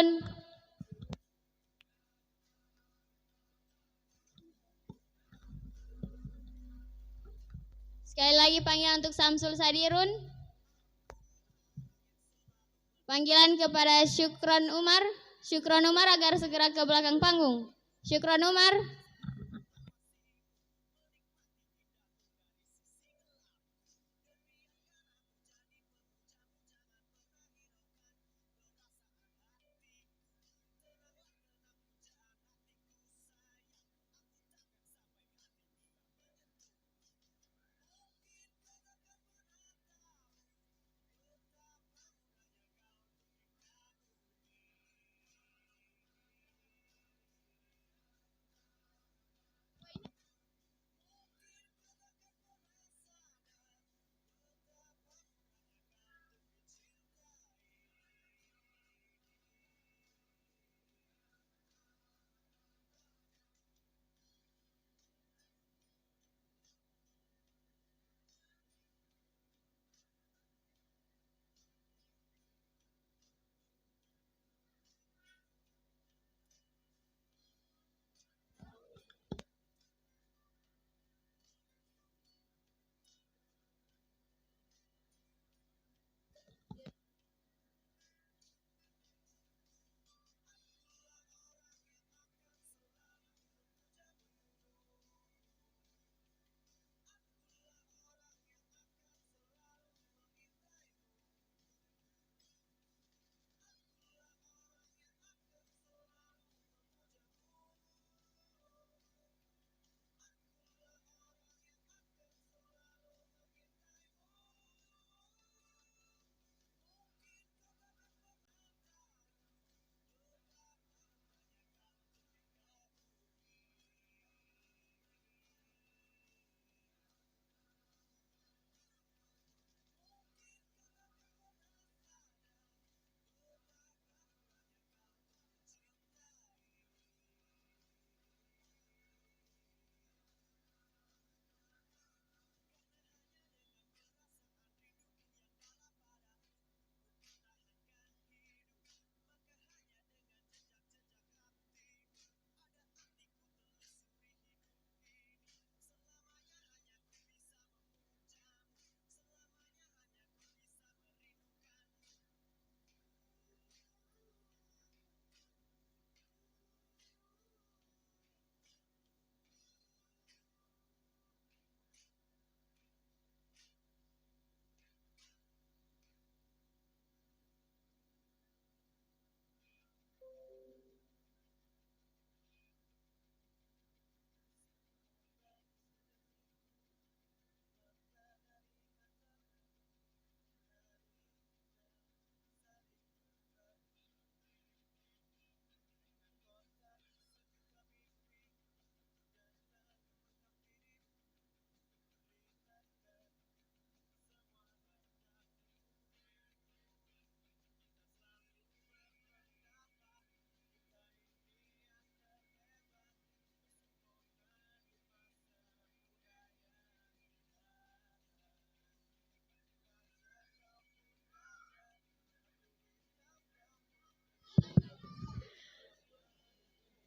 Sadirun. Sekali lagi panggilan untuk Samsul Sadirun. Panggilan kepada Syukron Umar. Syukron Umar agar segera ke belakang panggung. Syukron Umar.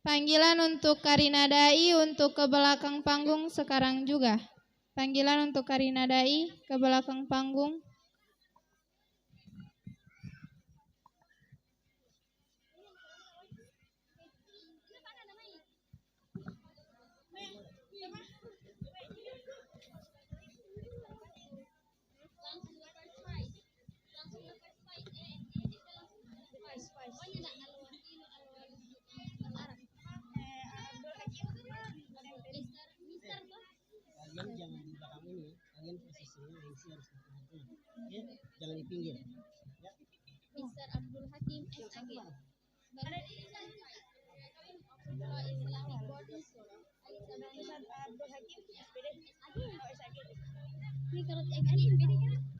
Panggilan untuk Karina Dai untuk ke belakang panggung sekarang juga. Panggilan untuk Karina Dai ke belakang panggung. Kalian jangan di belakang ini, kalian posisinya MC harus di tengah-tengah, ya? Jangan di pinggir. Ya? Mr. Abdul Hakim SAG. Ada di Abdul Hakim SPD. Ini kalau SPD kan?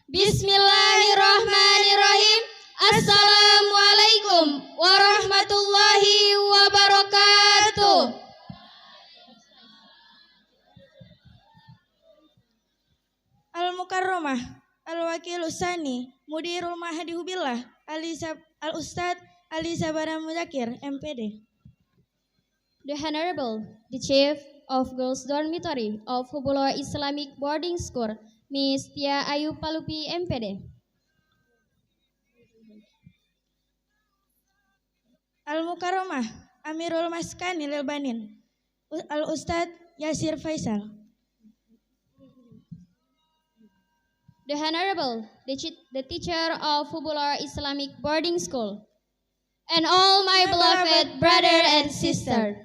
Bismillahirrahmanirrahim. Assalamualaikum warahmatullahi wabarakatuh. Al-Mukarramah, Al-Wakil Usani, Mudirul Mahdi Hubillah, Al-Ustadz Ali Sabara Muzakir, MPD. The Honorable, the Chief of Girls Dormitory of Hubullah Islamic Boarding School, Miss Tia Ayu Palupi, MPD. Al-Mukarramah, Amirul Maskani Lilbanin, Al-Ustadz Yasir Faisal. The Honorable, the Teacher of Hubullah Islamic Boarding School, and all my beloved brother and sister.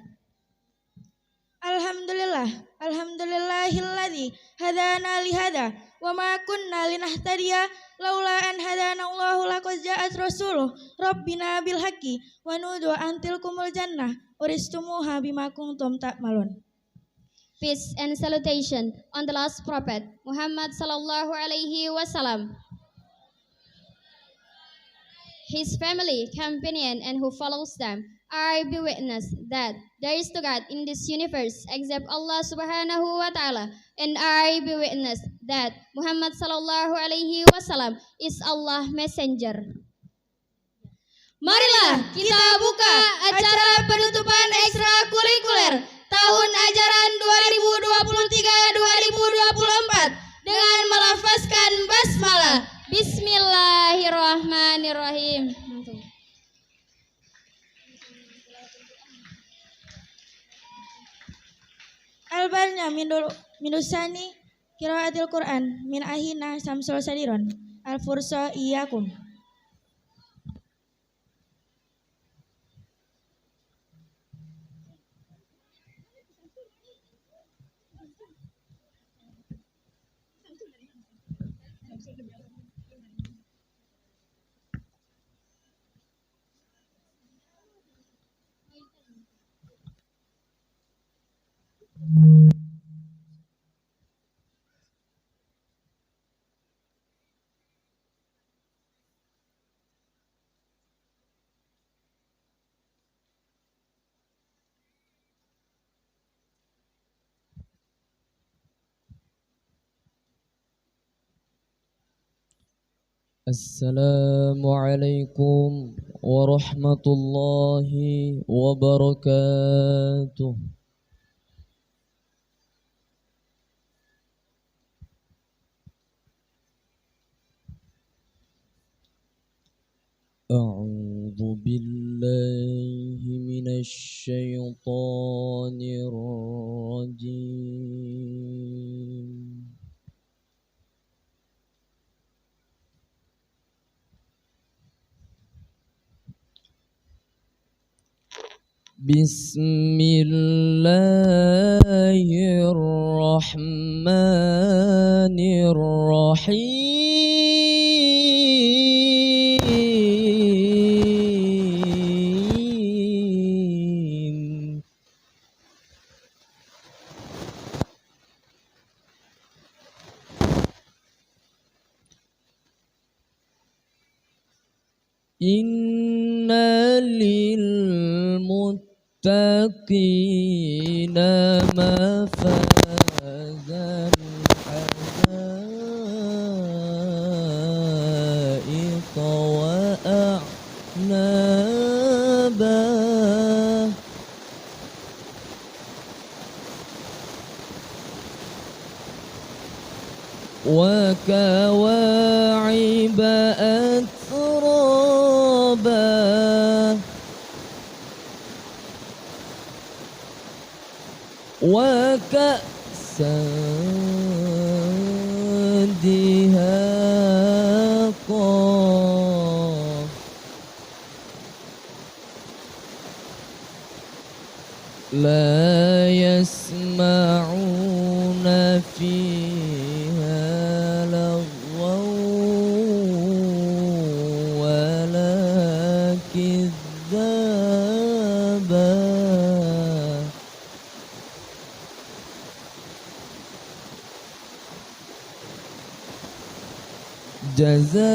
Alhamdulillahilladzi hadana lihada wa ma kunna linahtadiya laula an hadana Allahu laqad ja'at rasuluh rabbina bil haqqi wa nudu antilkumul jannah uristumuha bima kuntum ta'malun. Peace and salutation on the last prophet Muhammad sallallahu alaihi wasallam, his family, companion, and who follows them. I be witness that there is no God in this universe except Allah subhanahu wa ta'ala, and I be witness that Muhammad sallallahu alaihi wasallam is Allah messenger. Marilah kita buka acara penutupan ekstrakurikuler tahun ajaran 2023-2024 dengan melafazkan basmalah. Bismillahirrahmanirrahim. Albarnya minusani kiraatil Quran min ahina samsul sadiron al-fursa iyakum. Assalamualaikum warahmatullahi wabarakatuh. A'udzu billahi minasy syaithanir rajim. Bismillahirrahmanirrahim. Inna lil muttaqina mafazan hada'iqa wa a'naba wa kawa'iba atraba wa ka'san dihaqa la yasma'una fiha lagwan wala kidzaba جزاء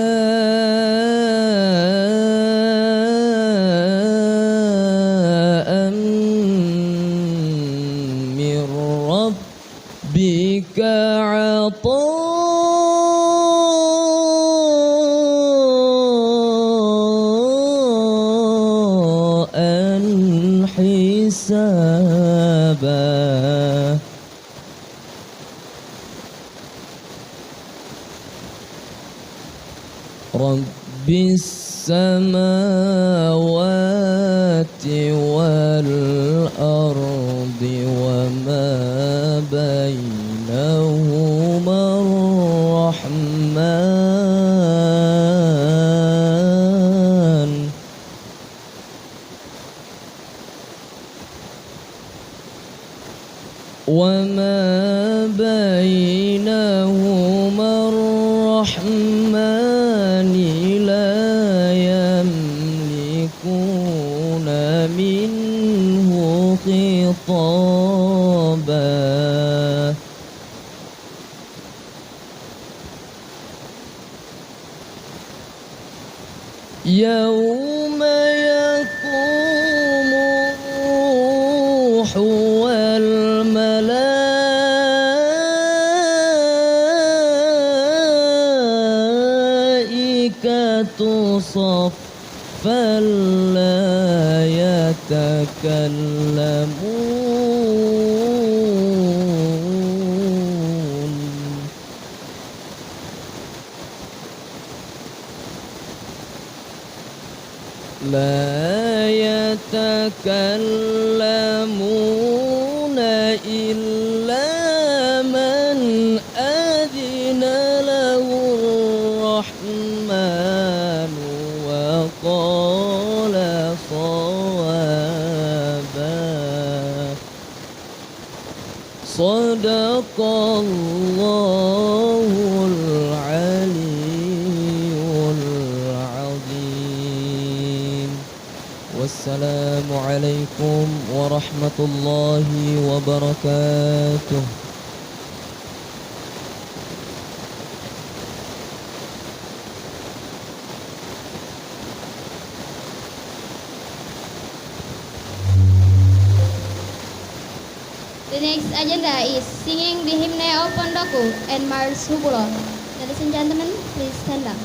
من ربك عطاء حسابا رب السماوات والأرض وما بينهما الرحمن لا يملكون منه خطابا يوم يقوم الروح والملائكة صفا لا يتكلمون إلا من أذن له الرحمن وقال صوابا صدق الله العلي العظيم والسلام عليكم ورحمة الله وبركاته. The next agenda is singing the hymn of Pondoku and Mars Hubulo. Ladies and gentlemen, please stand up.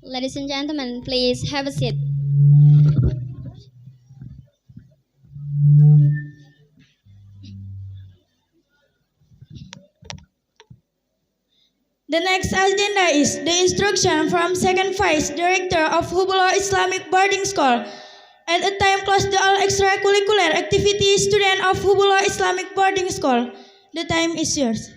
Ladies and gentlemen, please have a seat. The next agenda is the instruction from Second Vice Director of Hubullah Islamic Boarding School. At a time close to all extracurricular activities student of Hubullah Islamic Boarding School. The time is yours.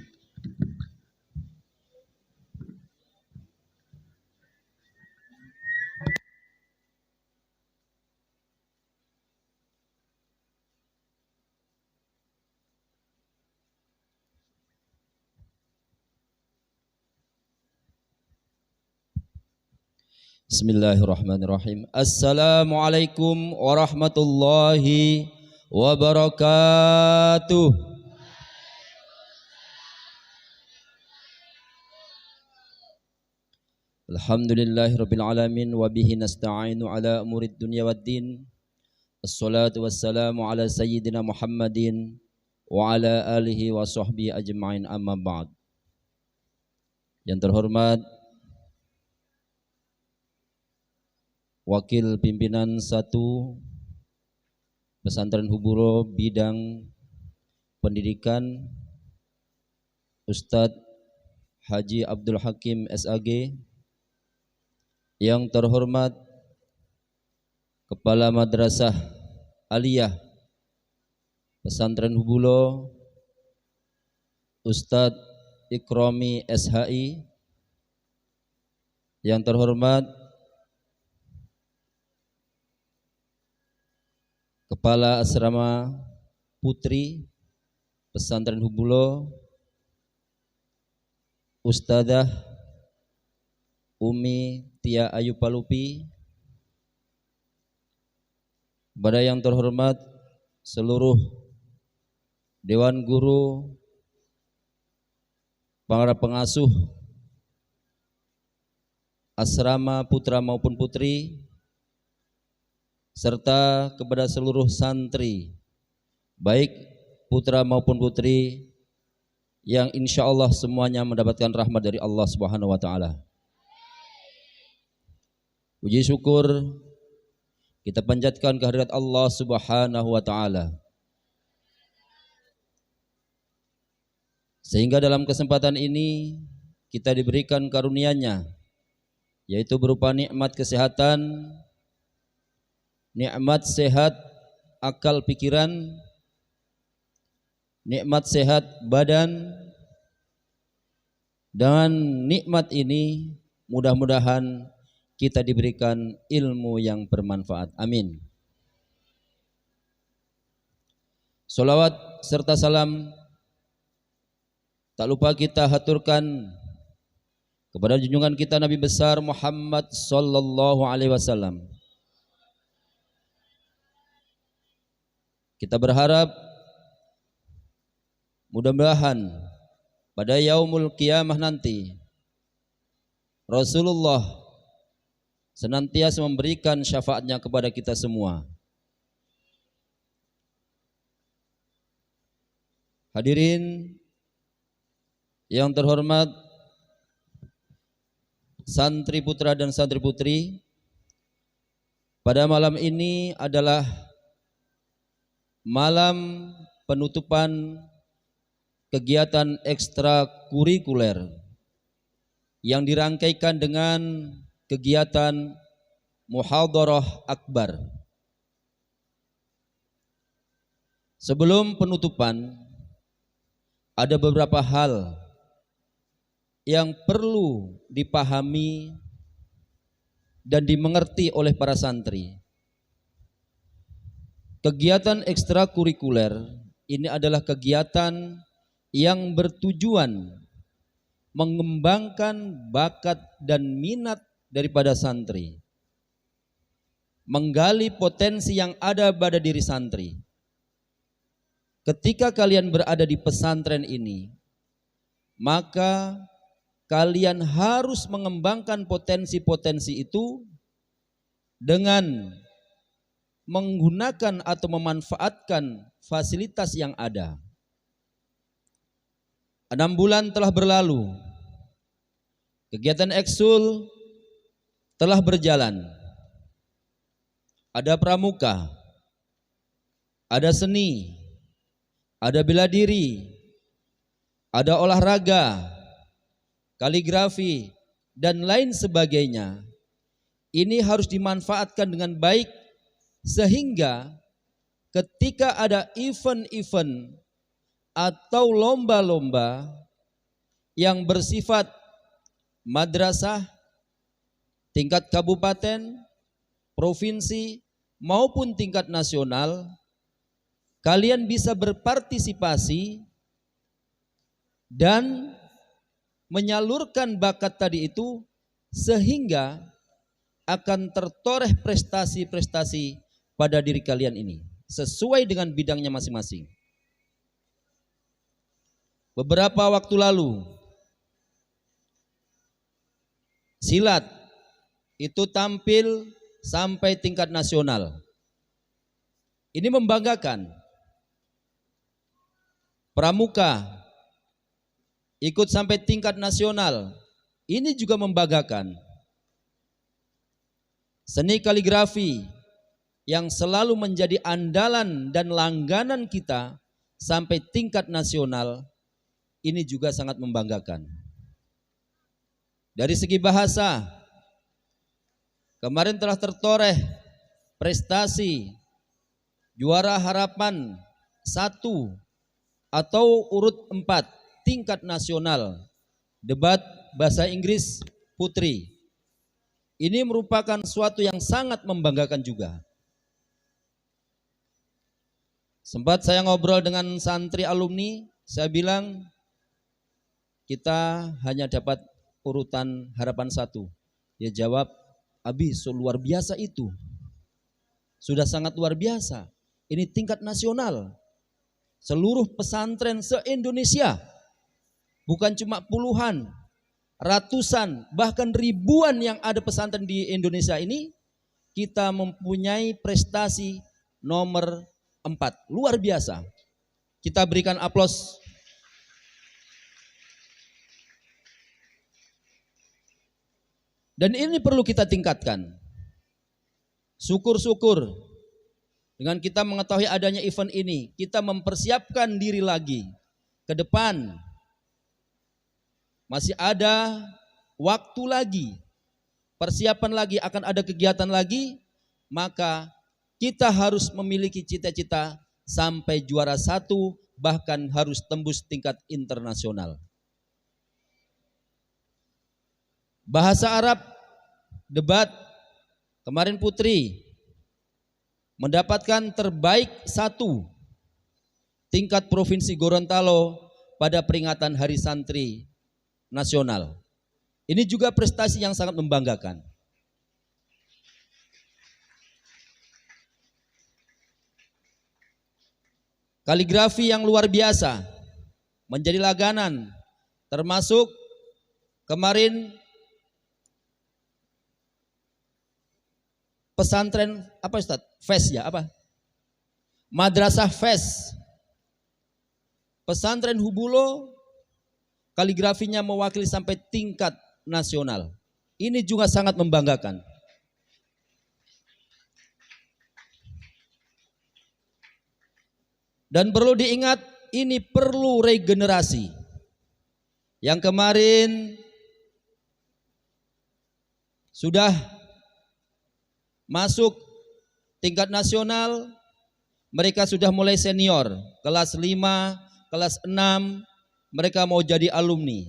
Bismillahirrahmanirrahim. Assalamualaikum warahmatullahi wabarakatuh. Alhamdulillahirabbil alamin wa bihi nasta'inu ala umurid dunya waddin. Assalatu wassalamu ala sayyidina Muhammadin wa ala alihi wa sahbihi ajma'in, amma ba'd. Yang terhormat Wakil Pimpinan 1 Pesantren Hubullah Bidang Pendidikan Ustadz Haji Abdul Hakim SAG, yang terhormat Kepala Madrasah Aliyah Pesantren Hubullah Ustadz Ikrami SHI, yang terhormat Kepala Asrama Putri Pesantren Hubullah Ustadzah Umi Tia Ayu Palupi, kepada yang terhormat seluruh Dewan Guru, para pengasuh asrama putra maupun putri, serta kepada seluruh santri, baik putra maupun putri, yang insya Allah semuanya mendapatkan rahmat dari Allah Subhanahu wa Ta'ala. Puji syukur kita panjatkan kehadirat Allah Subhanahu wa Ta'ala, sehingga dalam kesempatan ini kita diberikan karunia-Nya, yaitu berupa nikmat kesehatan, nikmat sehat akal pikiran, nikmat sehat badan, dan nikmat ini mudah-mudahan kita diberikan ilmu yang bermanfaat. Amin. Salawat serta salam tak lupa kita haturkan kepada junjungan kita Nabi besar Muhammad sallallahu alaihi wasallam. Kita berharap mudah-mudahan pada yaumul qiyamah nanti Rasulullah senantiasa memberikan syafaatnya kepada kita semua. Hadirin yang terhormat, santri putra dan santri putri, pada malam ini adalah malam penutupan kegiatan ekstrakurikuler yang dirangkaikan dengan kegiatan Muhadharah Akbar. Sebelum penutupan, ada beberapa hal yang perlu dipahami dan dimengerti oleh para santri. Kegiatan ekstrakurikuler ini adalah kegiatan yang bertujuan mengembangkan bakat dan minat daripada santri, menggali potensi yang ada pada diri santri. Ketika kalian berada di pesantren ini, maka kalian harus mengembangkan potensi-potensi itu dengan menggunakan atau memanfaatkan fasilitas yang ada. 6 bulan telah berlalu. Kegiatan eksul telah berjalan. Ada pramuka, ada seni, ada bela diri, ada olahraga, kaligrafi, dan lain sebagainya. Ini harus dimanfaatkan dengan baik sehingga ketika ada event-event atau lomba-lomba yang bersifat madrasah, tingkat kabupaten, provinsi, maupun tingkat nasional, kalian bisa berpartisipasi dan menyalurkan bakat tadi itu sehingga akan tertoreh prestasi-prestasi pada diri kalian ini sesuai dengan bidangnya masing-masing. Beberapa waktu lalu silat itu tampil sampai tingkat nasional. Ini membanggakan. Pramuka ikut sampai tingkat nasional. Ini juga membanggakan. Seni kaligrafi yang selalu menjadi andalan dan langganan kita sampai tingkat nasional, ini juga sangat membanggakan. Dari segi bahasa, kemarin telah tertoreh prestasi juara harapan 1 atau urut 4 tingkat nasional debat bahasa Inggris putri. Ini merupakan suatu yang sangat membanggakan juga. Sempat saya ngobrol dengan santri alumni, saya bilang kita hanya dapat urutan harapan 1. Dia jawab, Abi, luar biasa itu. Sudah sangat luar biasa. Ini tingkat nasional. Seluruh pesantren se-Indonesia, bukan cuma puluhan, ratusan, bahkan ribuan yang ada pesantren di Indonesia ini, kita mempunyai prestasi nomor 4. Luar biasa. Kita berikan aplaus. Dan ini perlu kita tingkatkan. Syukur-syukur dengan kita mengetahui adanya event ini, kita mempersiapkan diri lagi ke depan. Masih ada waktu lagi, persiapan lagi, akan ada kegiatan lagi, maka kita harus memiliki cita-cita sampai juara 1, bahkan harus tembus tingkat internasional. Bahasa Arab, debat, kemarin Putri mendapatkan terbaik 1 tingkat Provinsi Gorontalo pada peringatan Hari Santri Nasional. Ini juga prestasi yang sangat membanggakan. Kaligrafi yang luar biasa menjadi langganan, termasuk kemarin pesantren apa Ustaz? FES ya apa? Madrasah FES. Pesantren Hubulo kaligrafinya mewakili sampai tingkat nasional. Ini juga sangat membanggakan. Dan perlu diingat, ini perlu regenerasi. Yang kemarin sudah masuk tingkat nasional, mereka sudah mulai senior, kelas 5, kelas 6, mereka mau jadi alumni.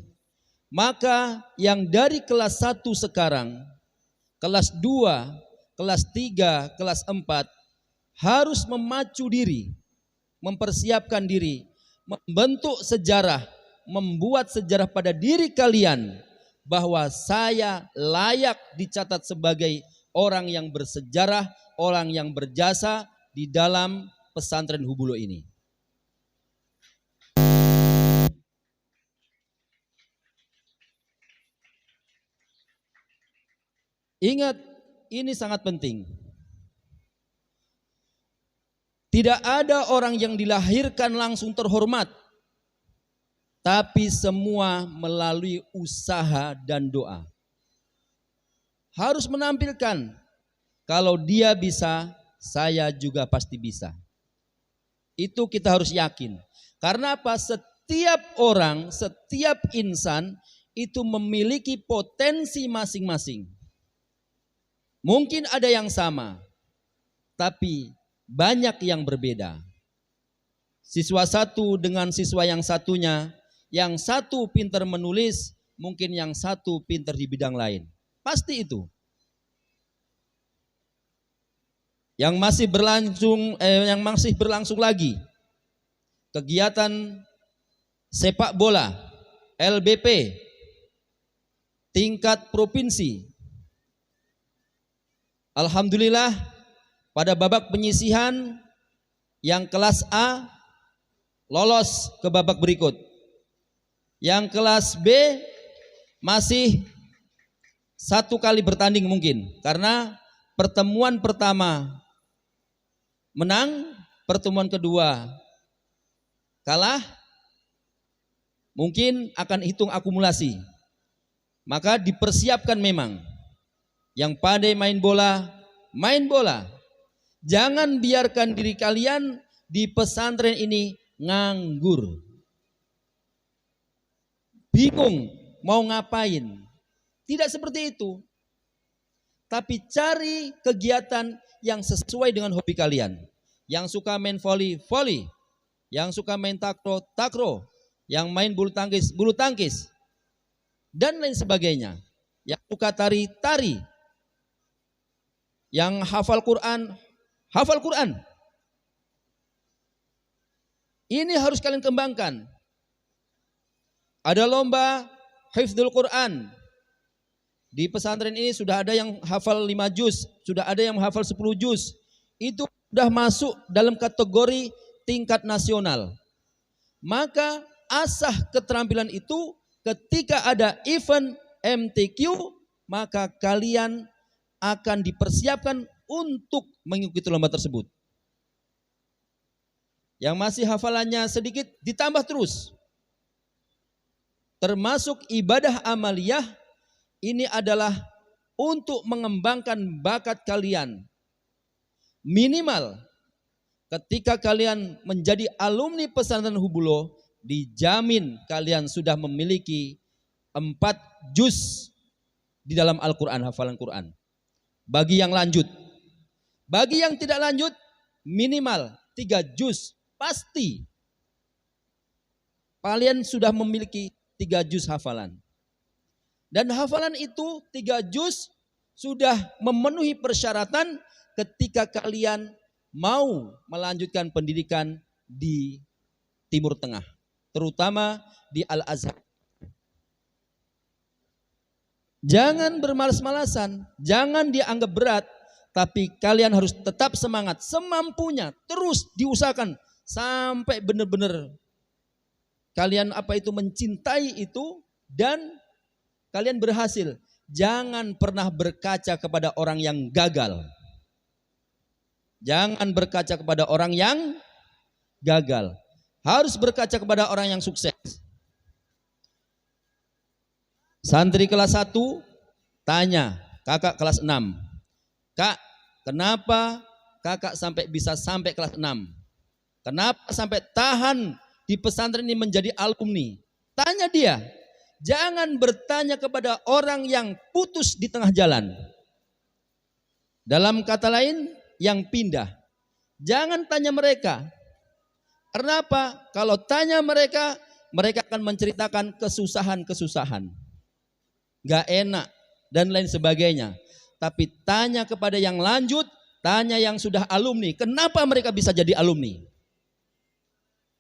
Maka yang dari kelas 1 sekarang, kelas 2, kelas 3, kelas 4 harus memacu diri, mempersiapkan diri, membentuk sejarah, membuat sejarah pada diri kalian bahwa saya layak dicatat sebagai orang yang bersejarah, orang yang berjasa di dalam pesantren Hubulo ini. Ingat, ini sangat penting. Tidak ada orang yang dilahirkan langsung terhormat, tapi semua melalui usaha dan doa. harus menampilkan kalau dia bisa, saya juga pasti bisa. Itu kita harus yakin. Karena apa? Setiap orang, setiap insan itu memiliki potensi masing-masing. Mungkin ada yang sama, tapi banyak yang berbeda. Siswa satu dengan siswa yang satunya, yang satu pintar menulis, mungkin yang satu pintar di bidang lain. Pasti itu. Yang masih berlangsung lagi kegiatan sepak bola LBP tingkat provinsi. Alhamdulillah pada babak penyisihan yang kelas A lolos ke babak berikut. Yang kelas B masih satu kali bertanding mungkin, karena pertemuan pertama menang, pertemuan kedua kalah, mungkin akan hitung akumulasi. Maka dipersiapkan memang. Yang pandai main bola, main bola. Jangan biarkan diri kalian di pesantren ini nganggur. Bingung mau ngapain. Tidak seperti itu. Tapi cari kegiatan yang sesuai dengan hobi kalian. Yang suka main volley. Yang suka main takraw. Yang main bulu tangkis. Dan lain sebagainya. Yang suka tari. Yang hafal Quran. Ini harus kalian kembangkan. Ada lomba hifdzul Quran. Di pesantren ini sudah ada yang hafal 5 juz, sudah ada yang hafal 10 juz. Itu sudah masuk dalam kategori tingkat nasional. Maka asah keterampilan itu ketika ada event MTQ, maka kalian akan dipersiapkan untuk mengikuti lomba tersebut. Yang masih hafalannya sedikit ditambah terus. Termasuk ibadah amaliyah, ini adalah untuk mengembangkan bakat kalian. Minimal ketika kalian menjadi alumni pesantren Hubullah, dijamin kalian sudah memiliki 4 juz di dalam Al-Quran, hafalan Quran. Bagi yang lanjut. Bagi yang tidak lanjut, minimal 3 juz. Pasti kalian sudah memiliki 3 juz hafalan. Dan hafalan itu 3 juz sudah memenuhi persyaratan ketika kalian mau melanjutkan pendidikan di Timur Tengah, terutama di Al-Azhar. Jangan bermalas-malasan, jangan dianggap berat, tapi kalian harus tetap semangat, semampunya, terus diusahakan sampai benar-benar kalian mencintai itu dan kalian berhasil. Jangan pernah berkaca kepada orang yang gagal. Jangan berkaca kepada orang yang gagal. Harus berkaca kepada orang yang sukses. Santri kelas 1 tanya kakak kelas 6. Kak, kenapa kakak bisa sampai kelas 6? Kenapa sampai tahan di pesantren ini menjadi alumni? Tanya dia. Jangan bertanya kepada orang yang putus di tengah jalan. Dalam kata lain, yang pindah. Jangan tanya mereka. Kenapa? Kalau tanya mereka, mereka akan menceritakan kesusahan-kesusahan. Gak enak dan lain sebagainya. Tapi tanya kepada yang lanjut, tanya yang sudah alumni. Kenapa mereka bisa jadi alumni?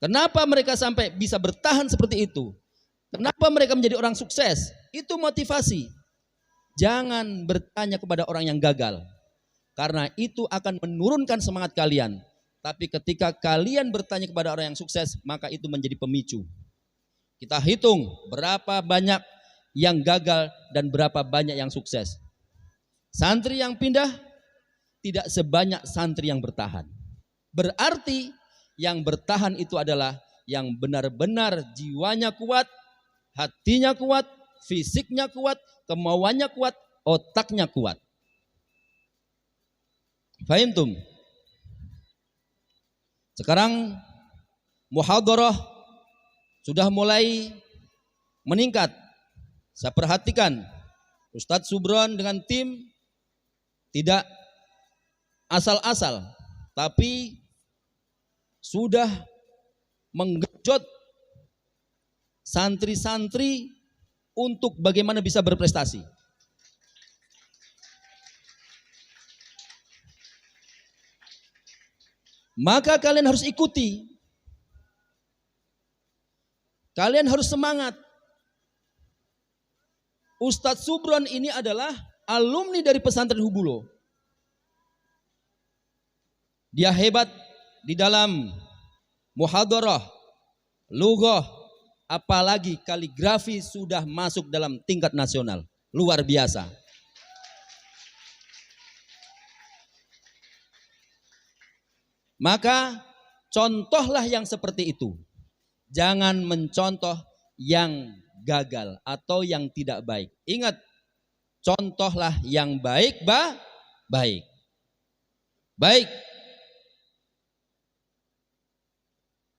Kenapa mereka sampai bisa bertahan seperti itu? Kenapa mereka menjadi orang sukses? Itu motivasi. Jangan bertanya kepada orang yang gagal. Karena itu akan menurunkan semangat kalian. Tapi ketika kalian bertanya kepada orang yang sukses, maka itu menjadi pemicu. Kita hitung berapa banyak yang gagal dan berapa banyak yang sukses. Santri yang pindah tidak sebanyak santri yang bertahan. Berarti yang bertahan itu adalah yang benar-benar jiwanya kuat, hatinya kuat, fisiknya kuat, kemauannya kuat, otaknya kuat. Fahimtum? Sekarang muhadarah sudah mulai meningkat. Saya perhatikan Ustadz Subron dengan tim tidak asal-asal, tapi sudah menggenjot santri-santri untuk bagaimana bisa berprestasi. Maka kalian harus ikuti. Kalian harus semangat. Ustadz Subron ini adalah alumni dari pesantren Hubulo. Dia hebat di dalam muhadarah, lughah, apalagi kaligrafi sudah masuk dalam tingkat nasional. Luar biasa. Maka contohlah yang seperti itu. Jangan mencontoh yang gagal atau yang tidak baik. Ingat, contohlah yang baik, baik. Baik.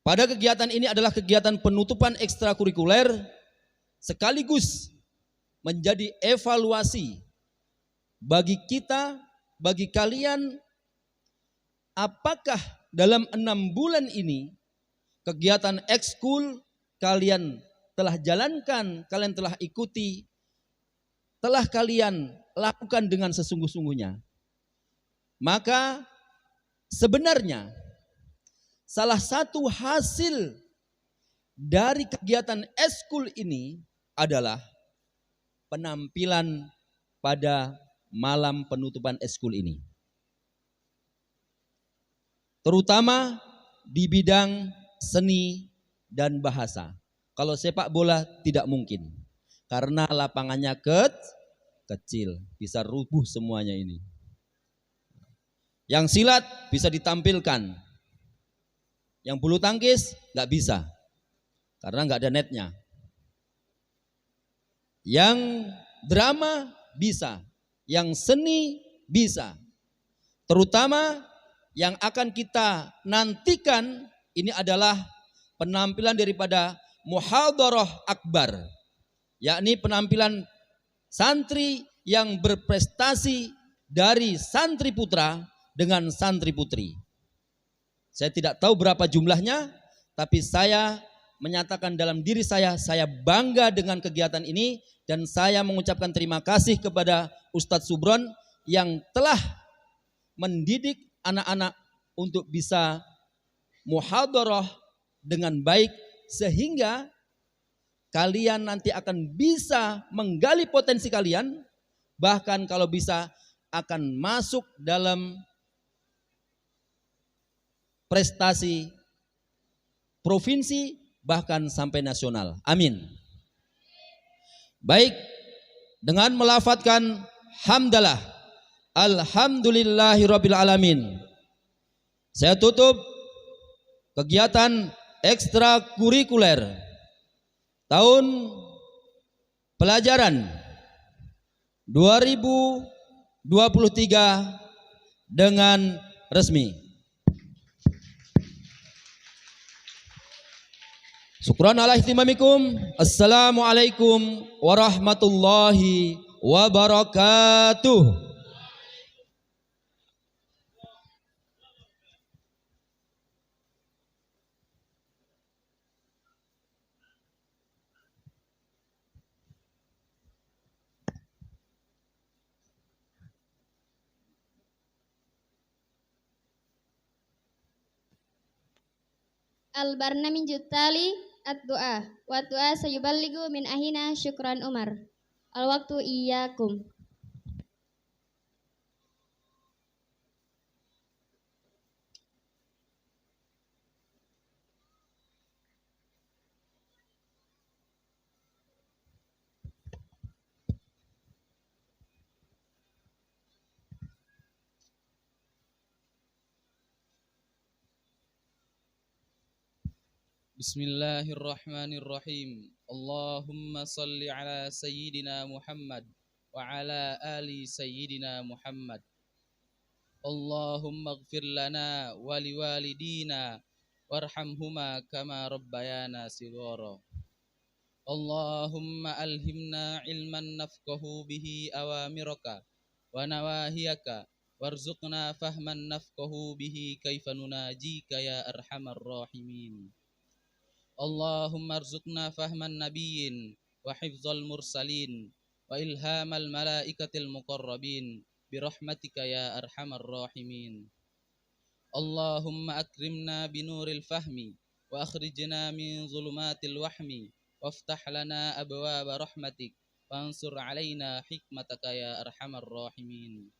Pada kegiatan ini adalah kegiatan penutupan ekstrakurikuler sekaligus menjadi evaluasi bagi kita, bagi kalian, apakah dalam 6 bulan ini kegiatan ekskul kalian telah jalankan, kalian telah ikuti, telah kalian lakukan dengan sesungguh-sungguhnya. Maka sebenarnya salah satu hasil dari kegiatan ekskul ini adalah penampilan pada malam penutupan ekskul ini. Terutama di bidang seni dan bahasa. Kalau sepak bola tidak mungkin. Karena lapangannya kecil. Bisa rubuh semuanya ini. Yang silat bisa ditampilkan. Yang bulu tangkis nggak bisa. Karena nggak ada netnya. Yang drama bisa. Yang seni bisa. Terutama yang akan kita nantikan ini adalah penampilan daripada muhadarah akbar, yakni penampilan santri yang berprestasi dari santri putra dengan santri putri. Saya tidak tahu berapa jumlahnya, tapi saya menyatakan dalam diri saya bangga dengan kegiatan ini dan saya mengucapkan terima kasih kepada Ustadz Subron yang telah mendidik anak-anak untuk bisa muhadarah dengan baik sehingga kalian nanti akan bisa menggali potensi kalian, bahkan kalau bisa akan masuk dalam prestasi provinsi bahkan sampai nasional. Amin. Baik, dengan melafadzkan hamdalah alhamdulillahirabbil alamin. Saya tutup kegiatan ekstrakurikuler tahun pelajaran 2023 dengan resmi. Syukran ala ihtimamikum. Assalamualaikum warahmatullahi wabarakatuh. Al-barnamij tali ad-du'a wa du'a sayuballighu min ahina syukran Umar. Al-waktu iyyakum. Bismillahirrahmanirrahim. Allahumma salli ala Sayyidina Muhammad وعلى آل سيدنا محمد. اللهم اغفر لنا ولوالدينا وارحمهما كما ربيانا صغارا. اللهم ألهمنا علما نفقه به أوامرك ونواهيك وارزقنا فهما نفقه به كيف نناجيك يا أرحم الراحمين. اللهم ارزقنا فهم النبيين وحفظ المرسلين وإلهام الملائكة المقربين برحمتك يا أرحم الراحمين. اللهم أكرمنا بنور الفهم وأخرجنا من ظلمات الوهم وافتح لنا أبواب رحمتك وانصر علينا حكمتك يا أرحم الراحمين.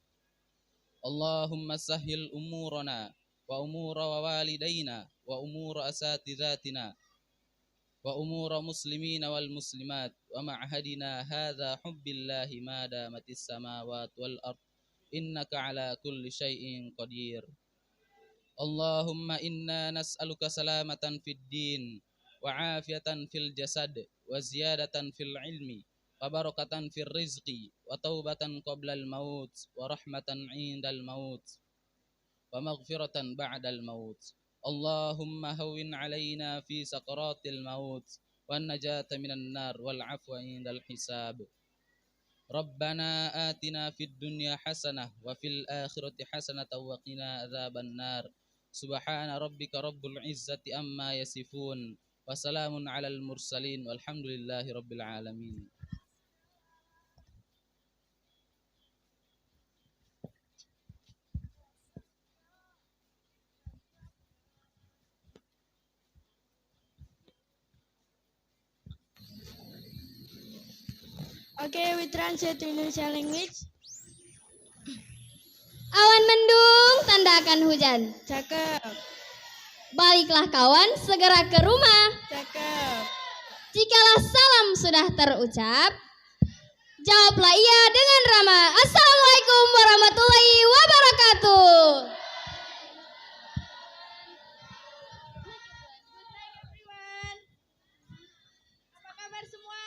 اللهم سهل أمورنا وأمور والدينا وأمور أساتذتنا وأمور مسلمين والمسلمات ومعهدنا هذا حب الله ما دامت السماوات والأرض إنك على كل شيء قدير. اللهم إنا نسألك سلامة في الدين وعافية في الجسد وزيادة في العلم وبركة في الرزق وتوبة قبل الموت ورحمة عند الموت ومغفرة بعد الموت. اللهم هون علينا في سكرات الموت والنجاة من النار والعفو عند الحساب. ربنا آتنا في الدنيا حسنة وفي الآخرة حسنة وقنا عذاب النار. سبحان ربك رب العزة أما يصفون وسلام على المرسلين والحمد لله رب العالمين. Okay, we translate to Indonesian language. Awan mendung, tanda akan hujan. Cakep, Baliklah kawan, segera ke rumah. cakep. Jikalau salam sudah terucap, jawablah iya dengan ramah. Assalamualaikum warahmatullahi wabarakatuh. Everyone, apa kabar semua?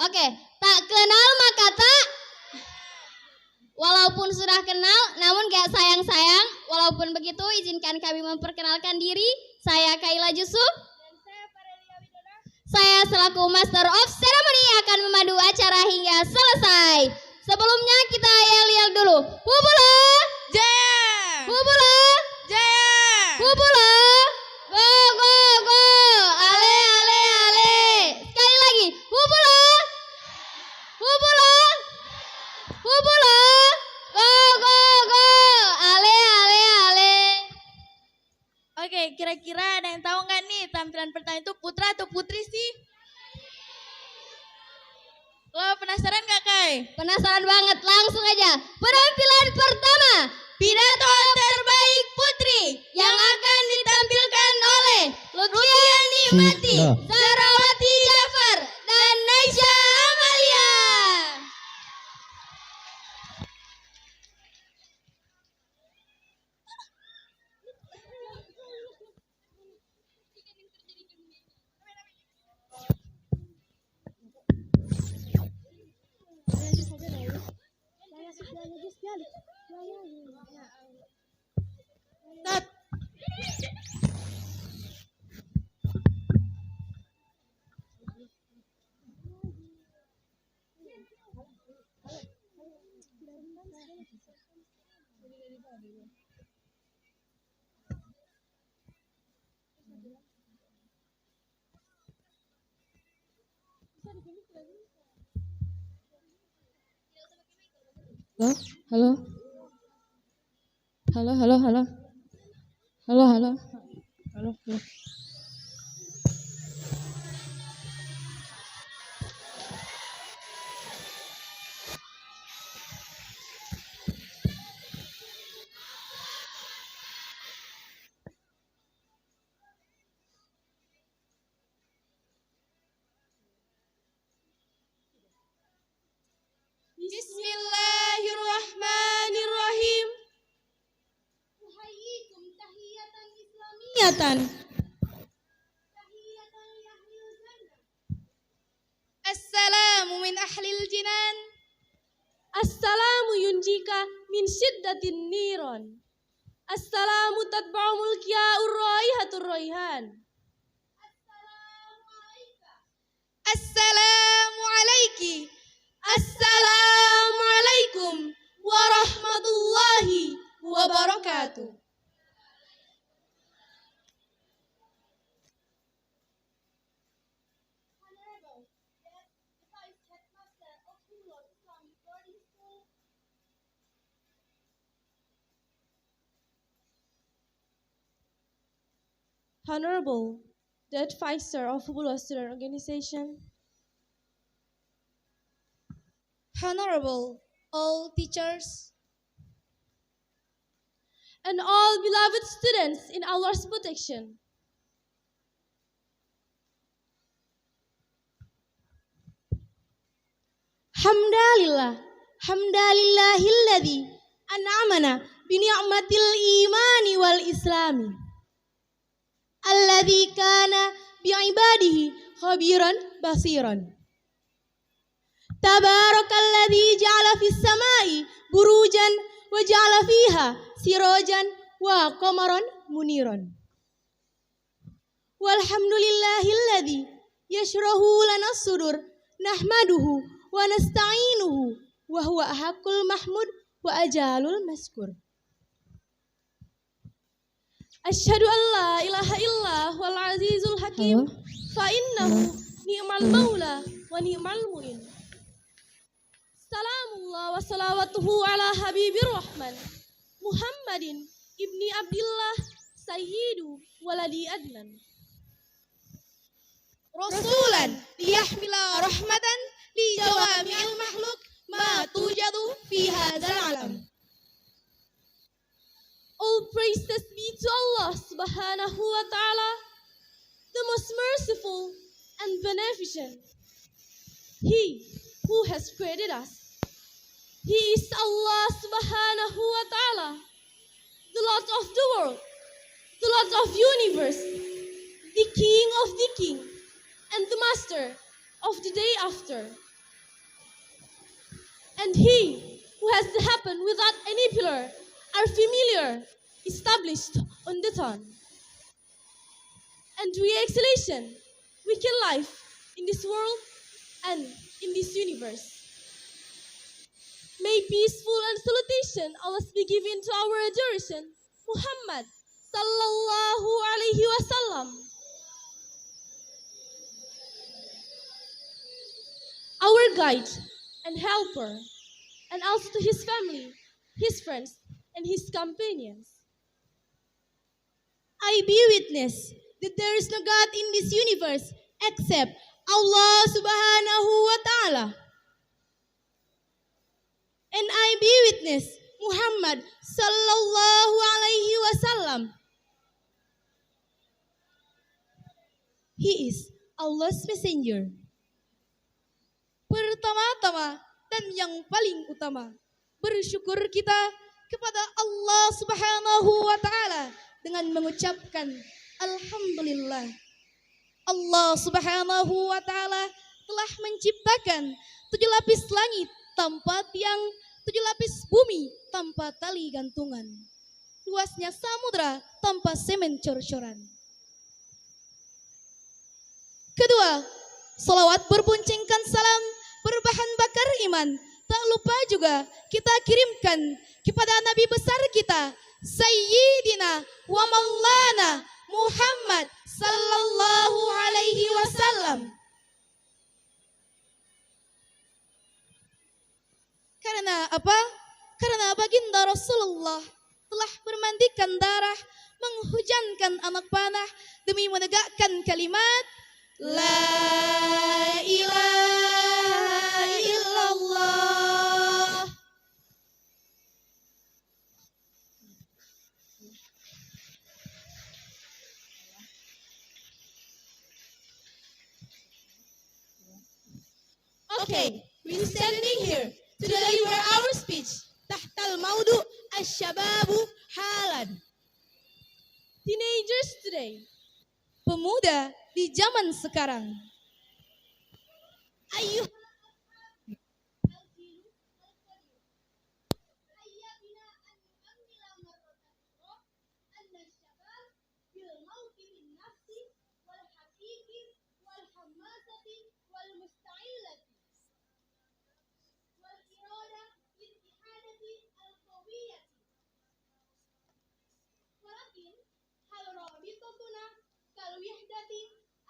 Oke, tak kenal maka tak. Walaupun sudah kenal, namun gak sayang-sayang. Walaupun begitu, izinkan kami memperkenalkan diri. Saya Kaila Jusuf. Dan saya Parelia Widodo. Saya selaku Master of Ceremony akan memandu acara hingga selesai. Sebelumnya kita yel-yel dulu. Hubula, Jaya, hubula, Jaya. hubula. Go, go, go. Ale, ale, ale. Sekali lagi. Hubula, hubula, hubula. Go, go, go. Ale, ale, ale. Oke, kira-kira ada yang tahu nggak nih tampilan pertama itu putra atau putri sih? Lo penasaran nggak, Kai? Penasaran banget, langsung aja. Penampilan pertama, Pidato terbaik putri yang akan ditampilkan oleh Lutfiani Mati, Zarawati Jafar, dan Naisha Amalia. Tat. Halo, halo, halo, halo, halo, halo, halo, halo. Bismillahirrahmanirrahim. Uhayyikum tahiyatan islamiyah. Niatan. Tahiyatan yahlil jannah. Assalamu Assalamu min ahlil jinan. Assalamu yunjika min syiddatin niron. Assalamu tatba'u mulkiya'ur raihatur raihan. Assalamu alaiki. Assalamu alaikum warahmatullahi wabarakatuh. Honorable, the advisor of Hubula Student Organization. Honorable all teachers and all beloved students in Allah's protection. Hamdalillahilladzi an'amana bini'matil imani wal islami. Alladzi kana bi'ibadihi khabiran basiran. Tabarakalladzi ja'ala fis samai burujan wa ja'ala fiha sirajan wa qamaran muniran. Walhamdulillahilladzi yashrahu lana sudur nahmaduhu wa nasta'inuhu wa huwa ahaqul mahmud wa ajalul maskur. Asyhadu an la ilaha illa wal azizul hakim fa innahu ni'mal maula wa ni'mal mu'in. Salamullah wa salawatuhu ala habibir rahman Muhammadin ibni Abdillah sayyidu waladi adnan. Rasulan liyahmila rahmatan li jawami'il makhluk ma tujadu fi hadzal alam. All praises be to Allah subhanahu wa ta'ala, the most merciful and beneficent. He who has created us. He is Allah subhanahu wa ta'ala, the Lord of the world, the Lord of the universe, the King of the King, and the Master of the day after. And He who has the heaven without any pillar are familiar, established on the throne. And we exhalation, we can life in this world and in this universe. May peaceful and salutation always be given to our adoration, Muhammad sallallahu alaihi wasallam. Our guide and helper, and also to his family, his friends, and his companions. I bear witness that there is no God in this universe except Allah subhanahu wa ta'ala. And I bear witness Muhammad sallallahu alaihi wasallam. He is Allah's messenger. Pertama-tama dan yang paling utama, bersyukur kita kepada Allah subhanahu wa ta'ala dengan mengucapkan Alhamdulillah. Allah subhanahu wa ta'ala telah menciptakan 7 lapis langit tanpa tiang, 7 lapis bumi tanpa tali gantungan, luasnya samudra tanpa semen cor-coran. Kedua, salawat berbuncengkan salam berbahan bakar iman. Tak lupa juga kita kirimkan kepada Nabi besar kita, Sayyidina wa Maulana Muhammad sallallahu alaihi wasallam. Karena apa? Karena baginda Rasulullah telah bermandikan darah, menghujankan anak panah demi menegakkan kalimat La ilaha illallah. Okay, we're standing here to deliver our speech. Tahtal maudu asyababu halan. Teenagers today. Pemuda di zaman sekarang.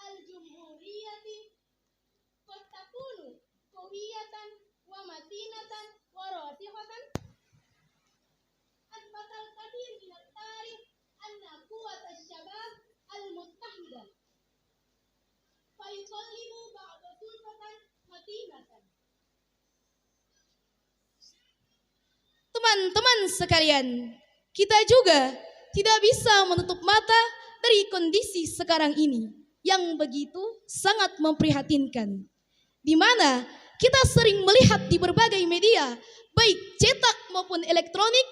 الجمهورية قد تكون قوية ومتينة وراسخة. أثبت الكثير من التاريخ أن قوة الشباب المتحدة فيطلب بعض سلطة متينة. Teman-teman sekalian, kita juga tidak bisa menutup mata dari kondisi sekarang ini yang begitu sangat memprihatinkan, di mana kita sering melihat di berbagai media, baik cetak maupun elektronik,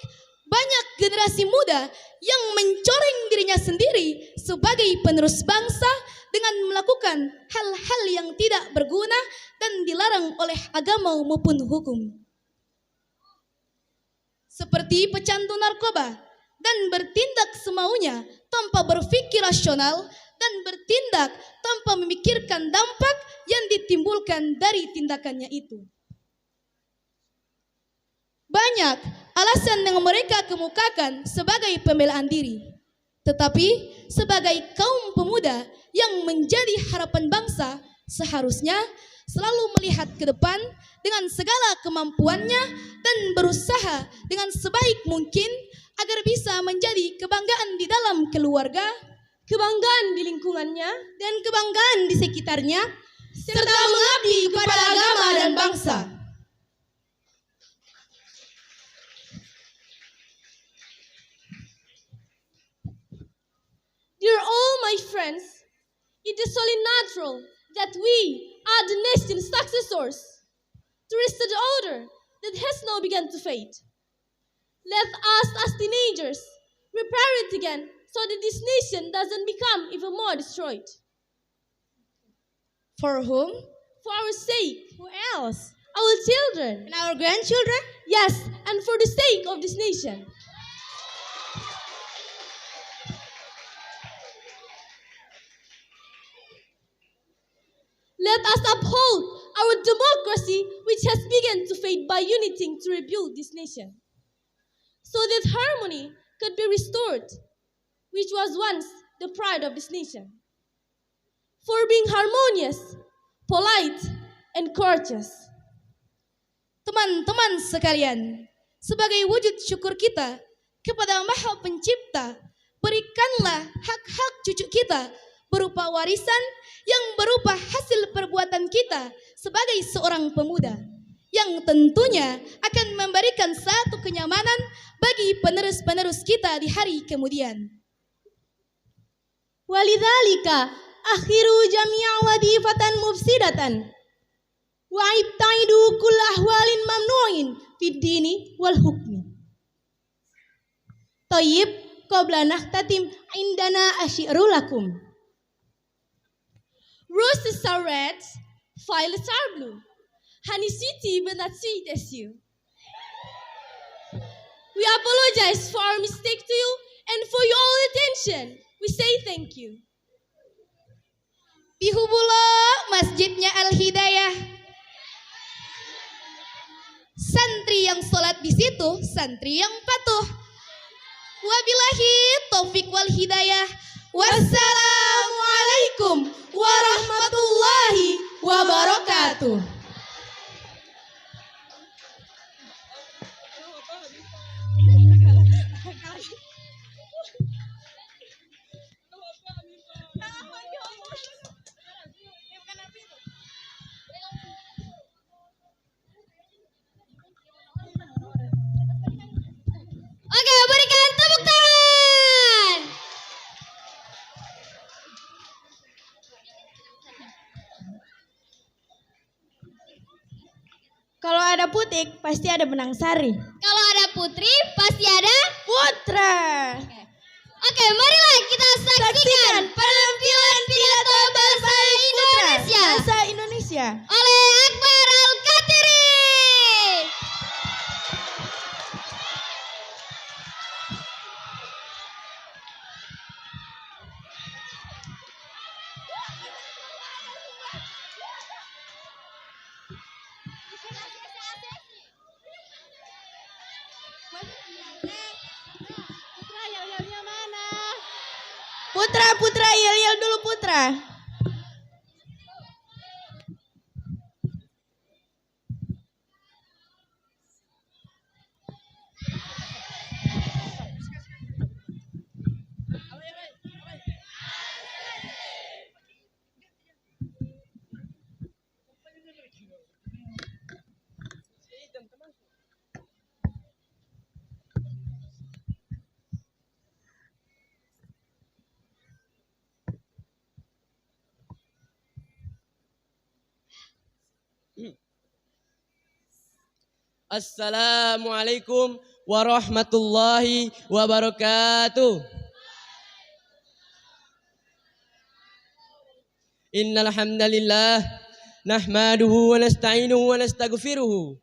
banyak generasi muda yang mencoreng dirinya sendiri sebagai penerus bangsa dengan melakukan hal-hal yang tidak berguna dan dilarang oleh agama maupun hukum. Seperti pecandu narkoba dan bertindak semaunya tanpa berpikir rasional dan bertindak tanpa memikirkan dampak yang ditimbulkan dari tindakannya itu. Banyak alasan yang mereka kemukakan sebagai pembelaan diri, tetapi sebagai kaum pemuda yang menjadi harapan bangsa, seharusnya selalu melihat ke depan dengan segala kemampuannya dan berusaha dengan sebaik mungkin agar bisa menjadi kebanggaan di dalam keluarga, Kebanggaan di lingkungannya, dan kebanggaan di sekitarnya, serta mengabdi kepada agama dan bangsa. Dear all my friends, it is only natural that we are the nation's successors to restore the order that has now begun to fade. Let us as teenagers repair it again so that this nation doesn't become even more destroyed. For whom? For our sake, Who else? our children, And our grandchildren? yes, and for the sake of this nation. Let us uphold our democracy, which has begun to fade, by uniting to rebuild this nation, so that harmony could be restored, which was once the pride of this nation. For being harmonious, polite, and courteous. Teman-teman sekalian, sebagai wujud syukur kita kepada Maha Pencipta, berikanlah hak-hak cucu kita berupa warisan yang berupa hasil perbuatan kita sebagai seorang pemuda, yang tentunya akan memberikan satu kenyamanan bagi penerus-penerus kita di hari kemudian. Walidzalika akhiru jami'a wadifatan mufsidatan wa ibtaidu kull ahwalin mamnu'in fid dini wal hukmi. Thayyib qabla nakhtatim indana asyi'ru lakum. Roses are red, violets are blue. Honey sweetie but not sweet as you. We apologize for our mistake to you and for your all attention. We say thank you. Di Hubullah, Masjidnya Al-Hidayah. Santri yang sholat di situ, santri yang patuh. Wabillahi taufik wal hidayah. Wassalamualaikum warahmatullahi wabarakatuh. Oke, berikan tepuk tangan. Kalau ada putik, pasti ada benang sari. Kalau ada putri, pasti ada Putra. Oke, marilah kita saksikan penampilan pidato bangsa Indonesia Bahasa Indonesia. oleh Akbar Al-Katiri. Putra, yel dulu Putra. Assalamualaikum warahmatullahi wabarakatuh. Innal hamdalillah nahmaduhu wa nasta'inuhu wa nastaghfiruhu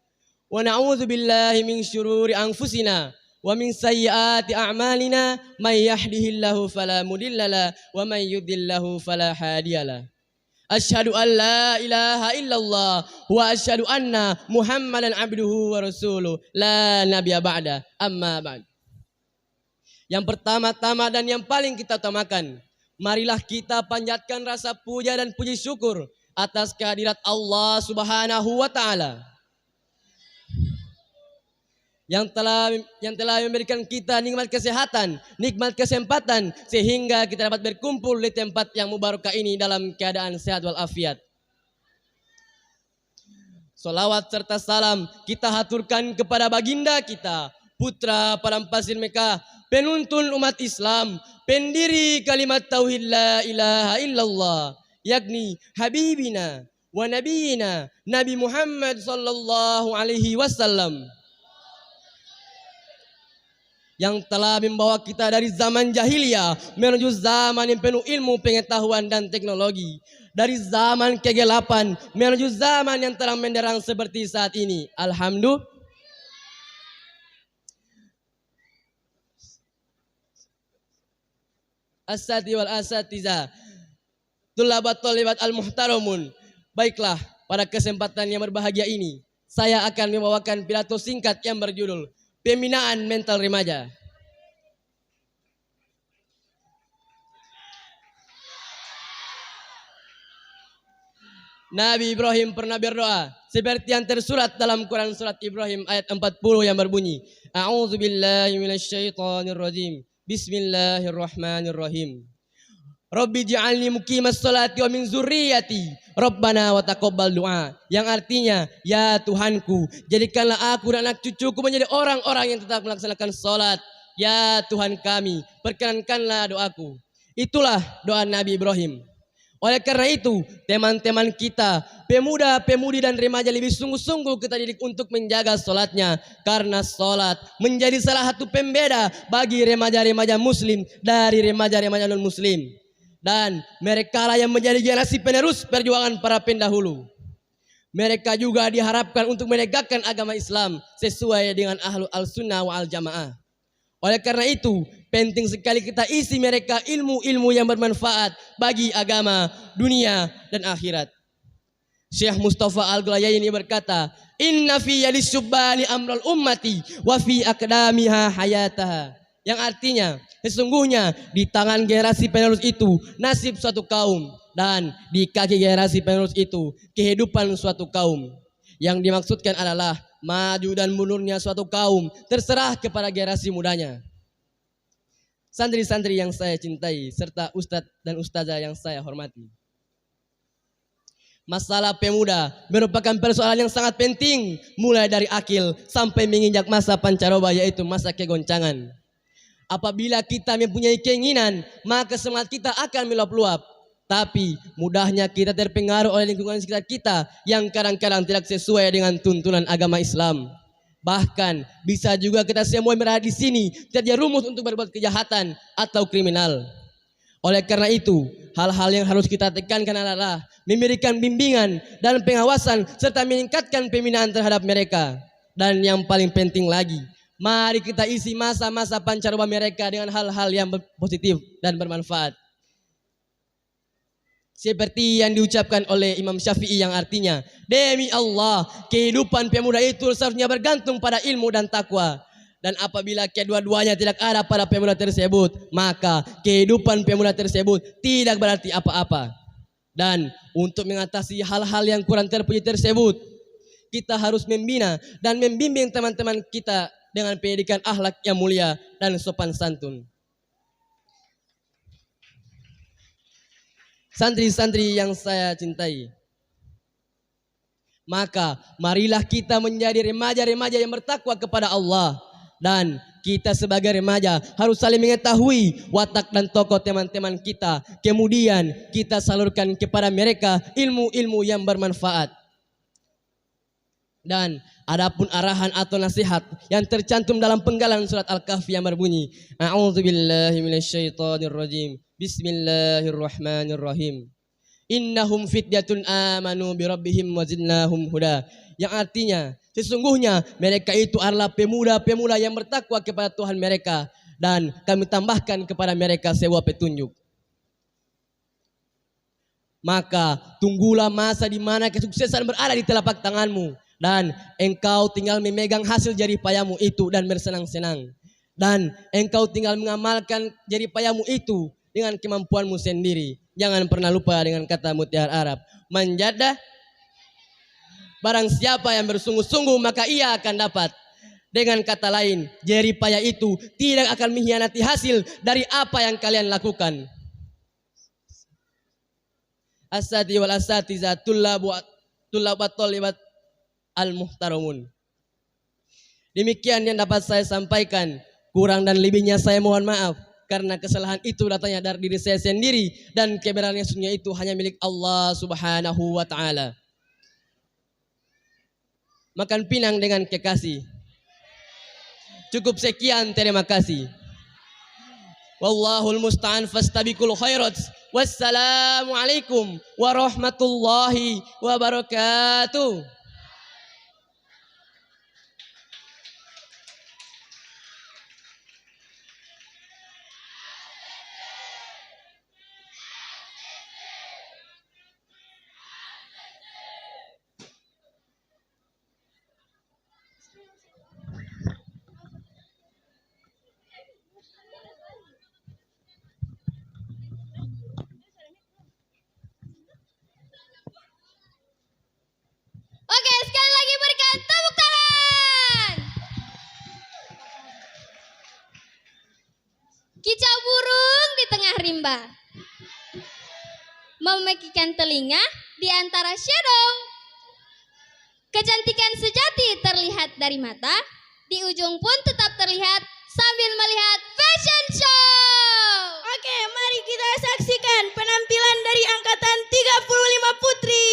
wa na'udzu billahi min syururi anfusina wa min sayyiati a'malina may yahdihillahu fala mudhillalah wa may yudhillahu fala hadiyalah. Asyhadu an la ilaha illallah wa asyhadu anna Muhammadan abduhu wa rasuluh la nabiyya ba'da amma ba'd. Yang pertama-tama dan yang paling kita utamakan, marilah kita panjatkan rasa puja dan puji syukur atas kehadirat Allah Subhanahu wa taala yang telah memberikan kita nikmat kesehatan, nikmat kesempatan sehingga kita dapat berkumpul di tempat yang mubarakah ini dalam keadaan sehat walafiat. Salawat serta salam kita haturkan kepada baginda kita, putra padang pasir Mekah, penuntun umat Islam, pendiri kalimat tauhid la ilaha illallah, yakni habibina wa nabiyina Nabi Muhammad sallallahu alaihi wasallam, yang telah membawa kita dari zaman jahiliyah menuju zaman yang penuh ilmu, pengetahuan dan teknologi, dari zaman kegelapan menuju zaman yang terang benderang seperti saat ini. Alhamdulillah. Asati wal asatiza, tulabat tolibat al muhtaramun. Baiklah, pada kesempatan yang berbahagia ini saya akan membawakan pidato singkat yang berjudul Pembinaan Mental Remaja. Nabi Ibrahim pernah berdoa seperti yang tersurat dalam Quran surat Ibrahim ayat 40 yang berbunyi, A'udzubillahi minasyaitonirrajim. Bismillahirrahmanirrahim. Rabbi ja'alni muqimas sholati wa min dzurriyyati Rabbana wa taqabbal du'a, yang artinya, ya Tuhanku, jadikanlah aku dan anak cucuku menjadi orang-orang yang tetap melaksanakan salat. Ya Tuhan kami, perkenankanlah doaku. Itulah doa Nabi Ibrahim. Oleh karena itu, teman-teman kita, pemuda-pemudi dan remaja lebih sungguh-sungguh kita didik untuk menjaga salatnya, karena salat menjadi salah satu pembeda bagi remaja-remaja muslim dari remaja-remaja non-muslim. Dan mereka lah yang menjadi generasi penerus perjuangan para pendahulu. Mereka juga diharapkan untuk menegakkan agama Islam sesuai dengan ahlu al-sunnah wal jamaah. Oleh karena itu, penting sekali kita isi mereka ilmu-ilmu yang bermanfaat bagi agama, dunia, dan akhirat. Syekh Mustafa Al-Gulayaini berkata, Inna fi yadis syubbani amral ummati wa fi akdamiha hayataha. Yang artinya, sesungguhnya di tangan generasi penerus itu nasib suatu kaum, dan di kaki generasi penerus itu kehidupan suatu kaum. Yang dimaksudkan adalah maju dan mundurnya suatu kaum terserah kepada generasi mudanya. Santri-santri yang saya cintai serta ustadz dan ustazah yang saya hormati, masalah pemuda merupakan persoalan yang sangat penting, mulai dari akil sampai menginjak masa pancaroba, yaitu masa kegoncangan. Apabila kita mempunyai keinginan, maka semangat kita akan meluap-luap. Tapi mudahnya kita terpengaruh oleh lingkungan sekitar kita yang kadang-kadang tidak sesuai dengan tuntunan agama Islam. Bahkan bisa juga kita semua berada di sini terjerumus untuk berbuat kejahatan atau kriminal. Oleh karena itu, hal-hal yang harus kita tekankan adalah memberikan bimbingan dan pengawasan serta meningkatkan pembinaan terhadap mereka. Dan yang paling penting lagi, mari kita isi masa-masa pancaroba mereka dengan hal-hal yang positif dan bermanfaat. Seperti yang diucapkan oleh Imam Syafi'i yang artinya, demi Allah, kehidupan pemuda itu seharusnya bergantung pada ilmu dan takwa. Dan apabila kedua-duanya tidak ada pada pemuda tersebut, maka kehidupan pemuda tersebut tidak berarti apa-apa. Dan untuk mengatasi hal-hal yang kurang terpuji tersebut, kita harus membina dan membimbing teman-teman kita dengan pendidikan akhlak yang mulia dan sopan santun. Santri-santri yang saya cintai, maka marilah kita menjadi remaja-remaja yang bertakwa kepada Allah. Dan kita sebagai remaja harus saling mengetahui watak dan tokoh teman-teman kita. Kemudian kita salurkan kepada mereka ilmu-ilmu yang bermanfaat. Dan adapun arahan atau nasihat yang tercantum dalam penggalan surat Al-Kahfi yang berbunyi, A'udzubillahi minasyaitonirrajim. Bismillahirrahmanirrahim. Innahum fityatun amanu birabbihim wazidnahum huda. Yang artinya sesungguhnya mereka itu adalah pemuda-pemuda yang bertakwa kepada Tuhan mereka, dan kami tambahkan kepada mereka sebuah petunjuk. Maka tunggulah masa di mana kesuksesan berada di telapak tanganmu, dan engkau tinggal memegang hasil jerih payahmu itu dan bersenang-senang. Dan engkau tinggal mengamalkan jerih payahmu itu dengan kemampuanmu sendiri. Jangan pernah lupa dengan kata mutiara Arab, manjadah, barang siapa yang bersungguh-sungguh maka ia akan dapat. Dengan kata lain, jerih payah itu tidak akan mengkhianati hasil dari apa yang kalian lakukan. Asati wal asatiza tullabat tolibat al-muhtaramun. Demikian yang dapat saya sampaikan. Kurang dan lebihnya saya mohon maaf, karena kesalahan itu datangnya dari diri saya sendiri, dan kebenaran yang sesungguhnya itu hanya milik Allah Subhanahu wa ta'ala. Makan pinang dengan kekasih. Cukup sekian, terima kasih. Wallahul musta'an fastabiqul khairat. Wassalamualaikum warahmatullahi wabarakatuh. Oke, sekali lagi berikan tepuk tangan. Kicau burung di tengah rimba, memekikan telinga di antara syadong. Kecantikan sejati terlihat dari mata, di ujung pun tetap terlihat sambil melihat fashion show. Oke, mari kita saksikan penampilan dari angkatan 35 putri.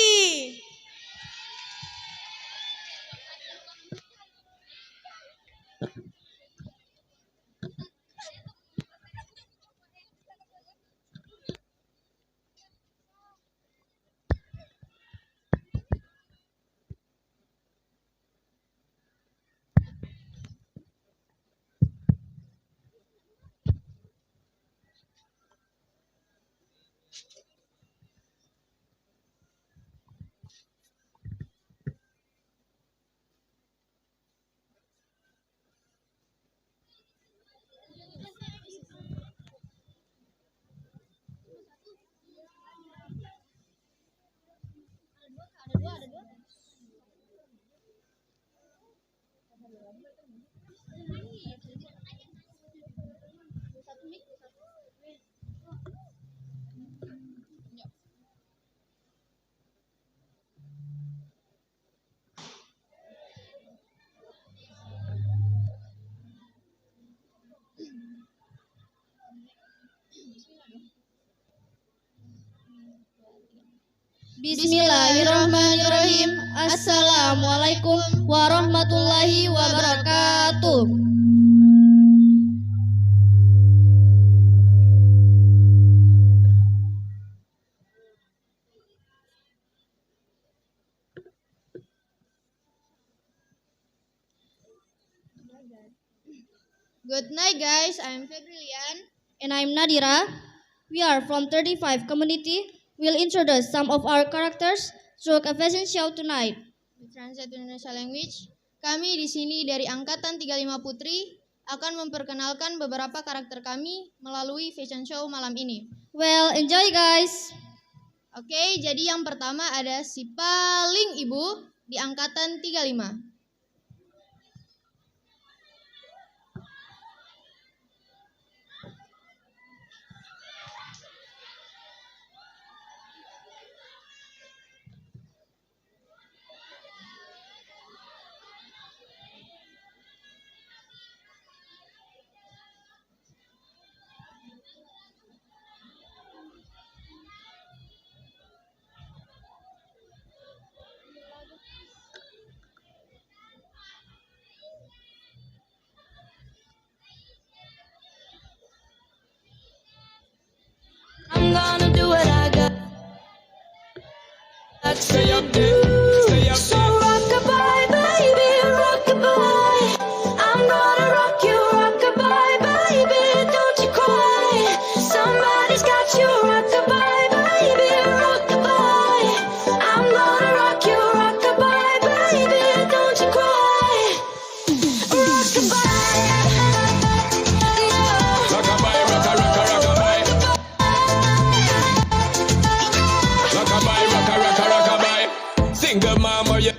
Bismillahirrahmanirrahim. Assalamualaikum warahmatullahi wabarakatuh. Good night, guys. I'm Febrilian. And I'm Nadira. We are from 35 community. We'll introduce some of our characters through a fashion show tonight. We translate to Indonesia language. Kami di sini dari angkatan 35 Putri. akan memperkenalkan beberapa karakter kami melalui fashion show malam ini. Well, enjoy guys. Oke, jadi yang pertama ada si paling ibu di angkatan 35. I'm gonna do what I got to do. So rock-a-bye, baby, rock-a-bye. I'm gonna rock you, rock-a-bye, baby, don't you cry. Somebody's got you, rock-a-bye, baby, rock-a-bye. I'm gonna rock you, rock-a-bye, baby, don't you cry. Rock-a-bye. Rock-a-bye, rock-a-rock-a-rock-a-bye. Rock-a-bye, rock-a-rock-a-rock-a-bye. Single mama, yeah.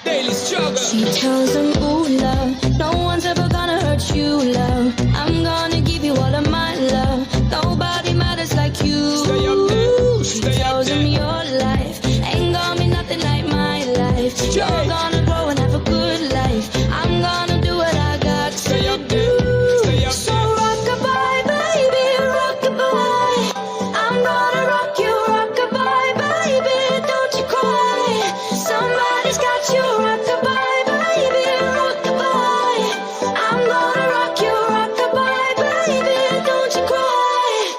Daily struggle. She tells him, ooh, love, no one's ever gonna hurt you, love. I'm gonna give you all of my love. Nobody matters like you. Stay up there. She Stay up tells him there. your life ain't gonna be nothing like my life. You're gonna grow and have a good life. I'm gonna do what I got to Stay up do. there. Stay up So there. rock-a-bye, baby, rock-a-bye. I'm gonna rock you, rock-a-bye, baby, don't you cry. Somebody's got you, rock-a-bye, baby, rock-a-bye. I'm gonna rock you, rock-a-bye, baby, don't you cry.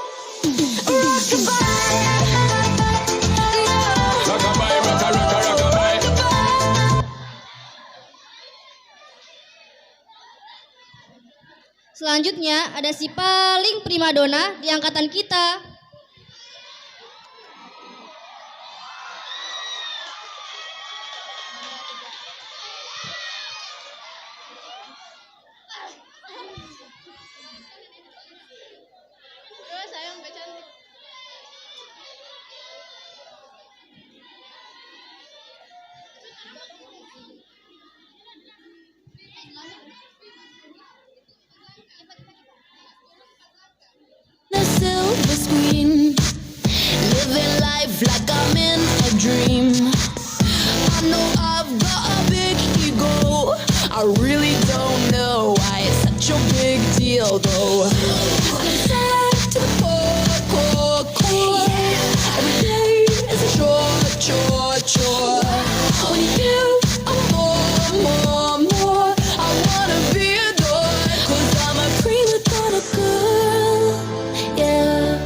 Rock-a-bye. Rock-a-bye, rock-a-rock-a-rock-a-bye. Selanjutnya ada si paling primadona di angkatan kita. Terus saya sampai cantik. The silver screen, living life like I'm in a dream. I know I've got a big ego. I really don't know why it's such a big deal though. I'm sad to the core. Every day is a chore. When you give, I want more. I wanna be adored, 'cause I'm a prima donna girl. Yeah,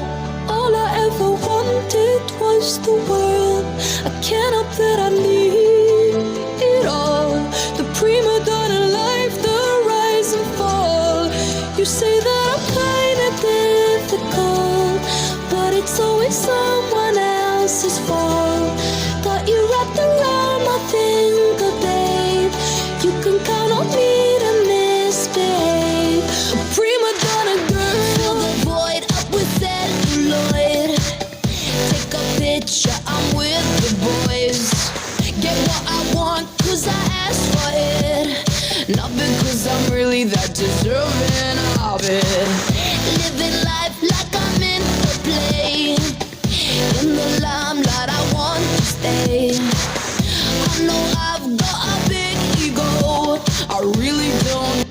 all I ever wanted was the world. I can't help that I need it all. The prima donna life, the rise and fall. You say that I'm kinda difficult, but it's always someone else's fault. Got you wrapped around my finger, babe. You can count on me to misbehave. A prima donna girl, fill the void up with celluloid. Take a picture, I'm with the boys. Get what I want, 'cause I asked for it. Not because I'm really that deserving of it. Living life like I'm in a play. In the limelight, I want to stay. I know I've got a big ego. I really don't.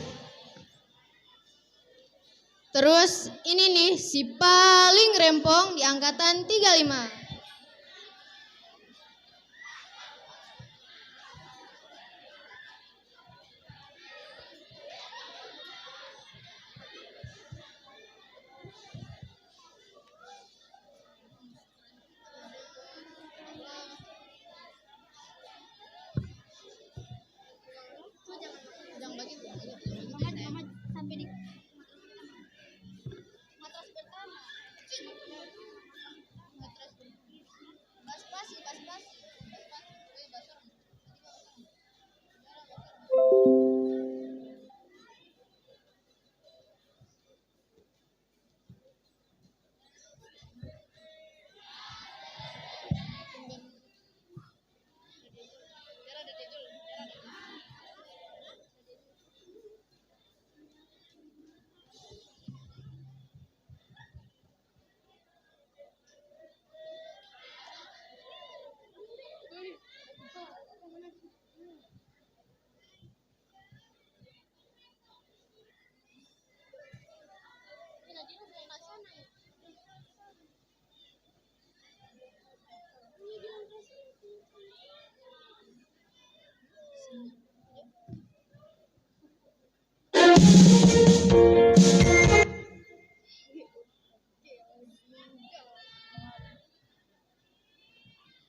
Terus ini nih si paling rempong di angkatan 35.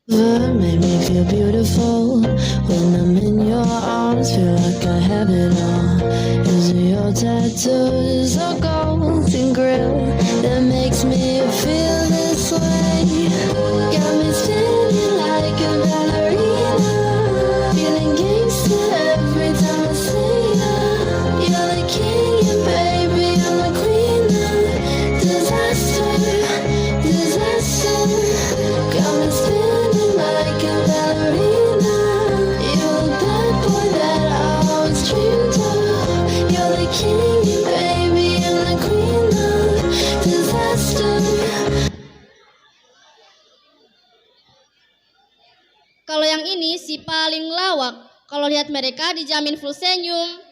Love made me feel beautiful. When I'm in your arms, feel like I have it all. Is it your tattoos or golden grill that makes me feel this way? Got me spinning like a ballerina, feeling gangsta every time I see ya. You're the king and baby, I'm the queen of disaster, disaster. Got me spinning like a ballerina. You're the bad boy that I always dreamed of. You're the king and baby, I'm the queen of disaster. Kalau yang ini si paling lawak. Kalau lihat mereka dijamin full senyum.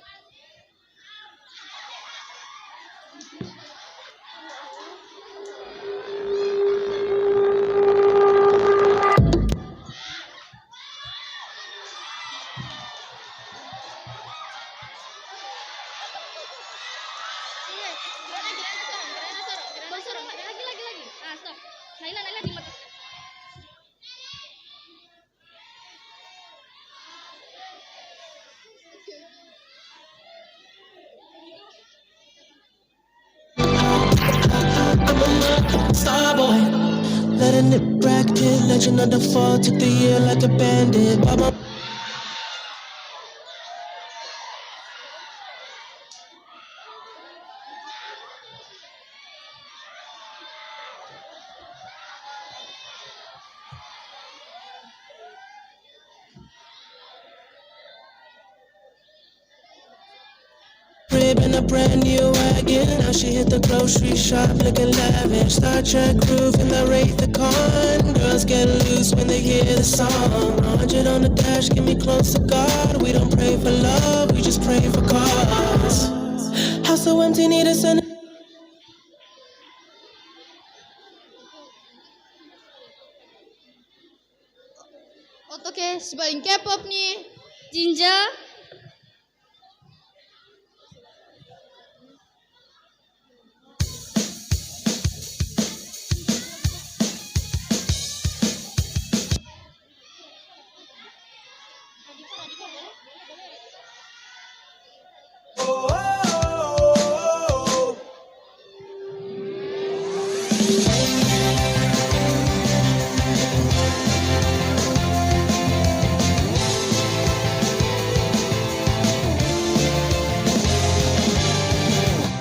Starboy, letting it bracket, legend of the fall, took the year like a bandit. Baba. Crib in a brand new wagon. Now she hit the grocery shop looking lavish. Star Trek groove in the Wraith the Con. Girls get loose when they hear the song. 100 on the dash, get me close to God. We don't pray for love, we just pray for cause. House so empty, need a sun. Oke, sebaling K-pop nih. Jinja.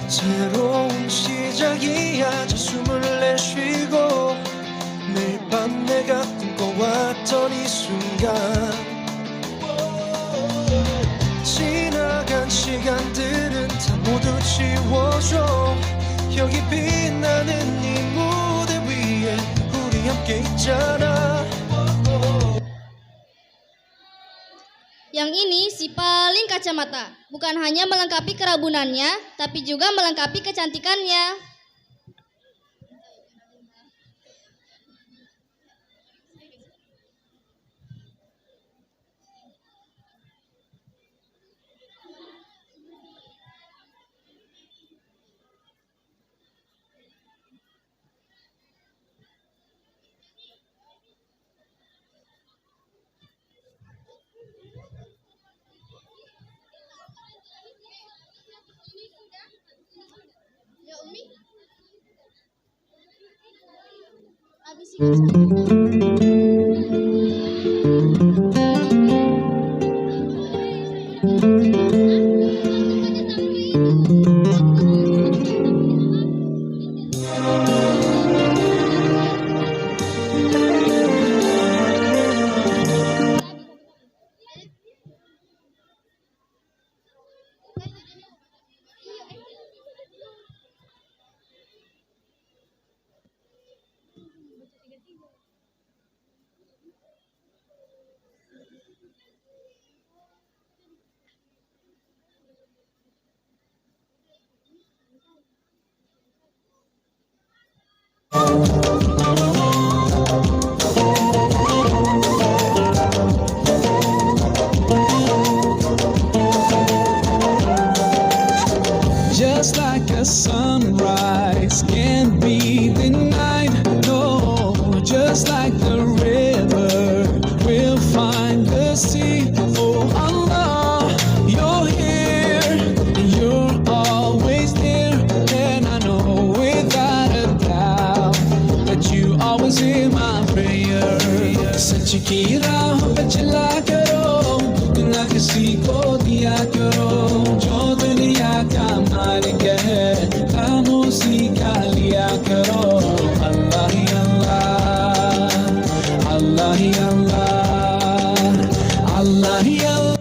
새로운 시작이야. 저 숨을 내쉬고 매일 밤 내가 꿈꿔왔던 이 순간. 지나간 시간들은 다 모두 지워줘. 여기 빛나는 이 무대 위에 우리 함께 있잖아. Yang ini si paling kacamata. Bukan hanya melengkapi kerabunannya, tapi juga melengkapi kecantikannya. price can't be denied. No, just like the river, we'll find the sea. Oh Allah, you're here, you're always there, and I know without a doubt that you always hear my prayer. सच की राह पे चला करो, ना किसी को दिया करो, जो दुनिया का मालिक है खामोशी का लिया करो. अल्लाह ही अल्लाह, अल्लाह ही अल्लाह, अल्लाह ही अल्लाह.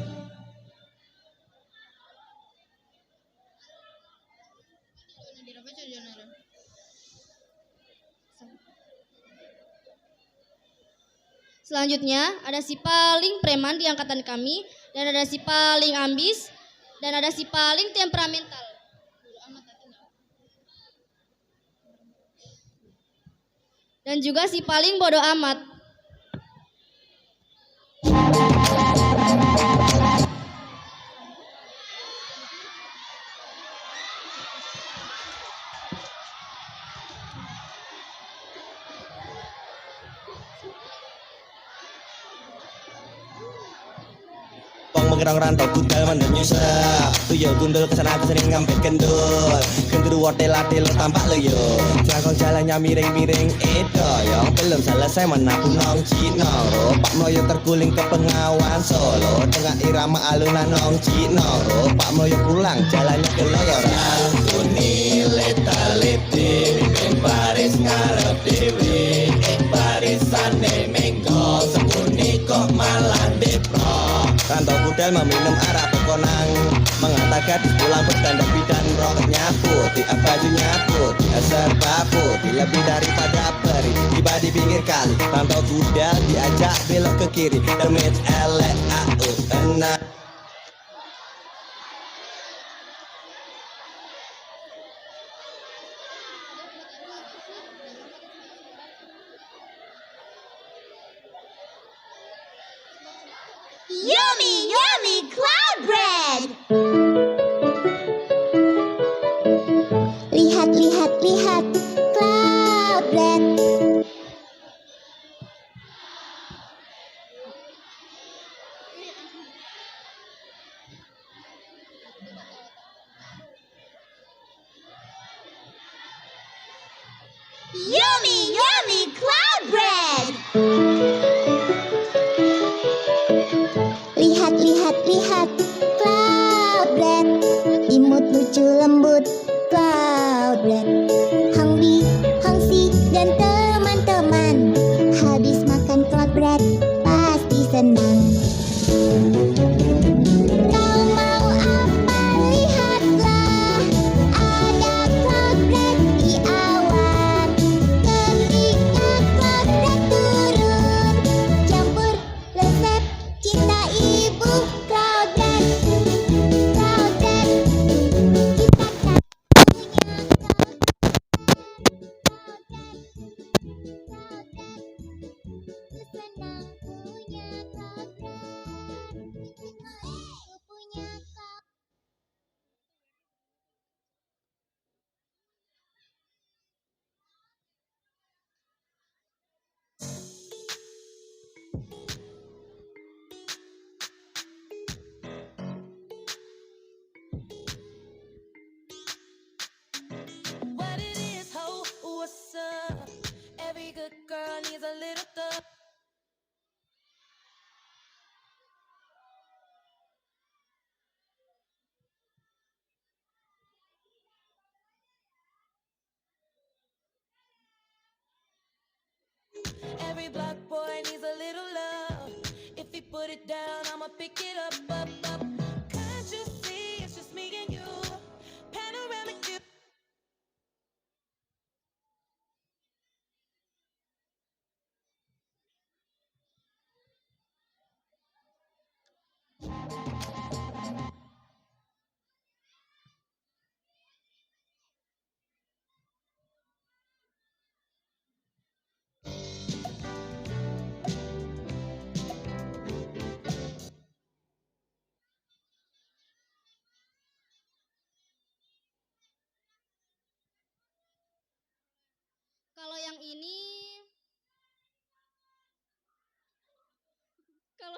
Selanjutnya ada si paling preman di angkatan kami, dan ada si paling ambis, dan ada si paling temperamental. Dan juga si paling bodoh amat. Mengerang rantau budal mandang nyusah, tuyul gundul kesana kesini ngampet kendul, genderuwo tela-telo tampak lo yo, jangkau jalannya miring-miring itu yo, belum selesai menabuh nong Cino, Pak Mloyo terguling ke Bengawan Solo, tengah irama alunan nong Cino, Pak Mloyo pulang jalannya keloyoran, kuni leta-leti, bikin baris ngarep dewi, barisane menggo, sepuni kok malah depro. Rantau budal meminum arak pekonang, mengatakan gadis pulang bertanda bidan, roknya putih, bajunya putih, serba putih, lebih daripada peri. Tiba di pinggir kali, rantau budal diajak belok ke kiri, demit elek au enak. Yummy, yummy cloud bread. Lihat, lihat, lihat cloud bread. Yummy, yummy cloud bread. Lihat, lihat, lihat cloud bread. Imut lucu lembut cloud bread. Hang Bi, Hang Si dan teman-teman habis makan cloud bread pasti senang. Kau mau apa? Lihatlah, ada cloud bread di awan. Ketika cloud bread turun, campur resep cinta ibu. Cloud bread, cloud bread, kita kan punya cloud bread. Ku senang punya cloud bread. Ku punya cloud. What it is, ho, what's up? Every good girl needs a little thug. Every black boy needs a little love. If he put it down, I'ma pick it up, up, up. Can't you see it's just me and you? Panoramic view.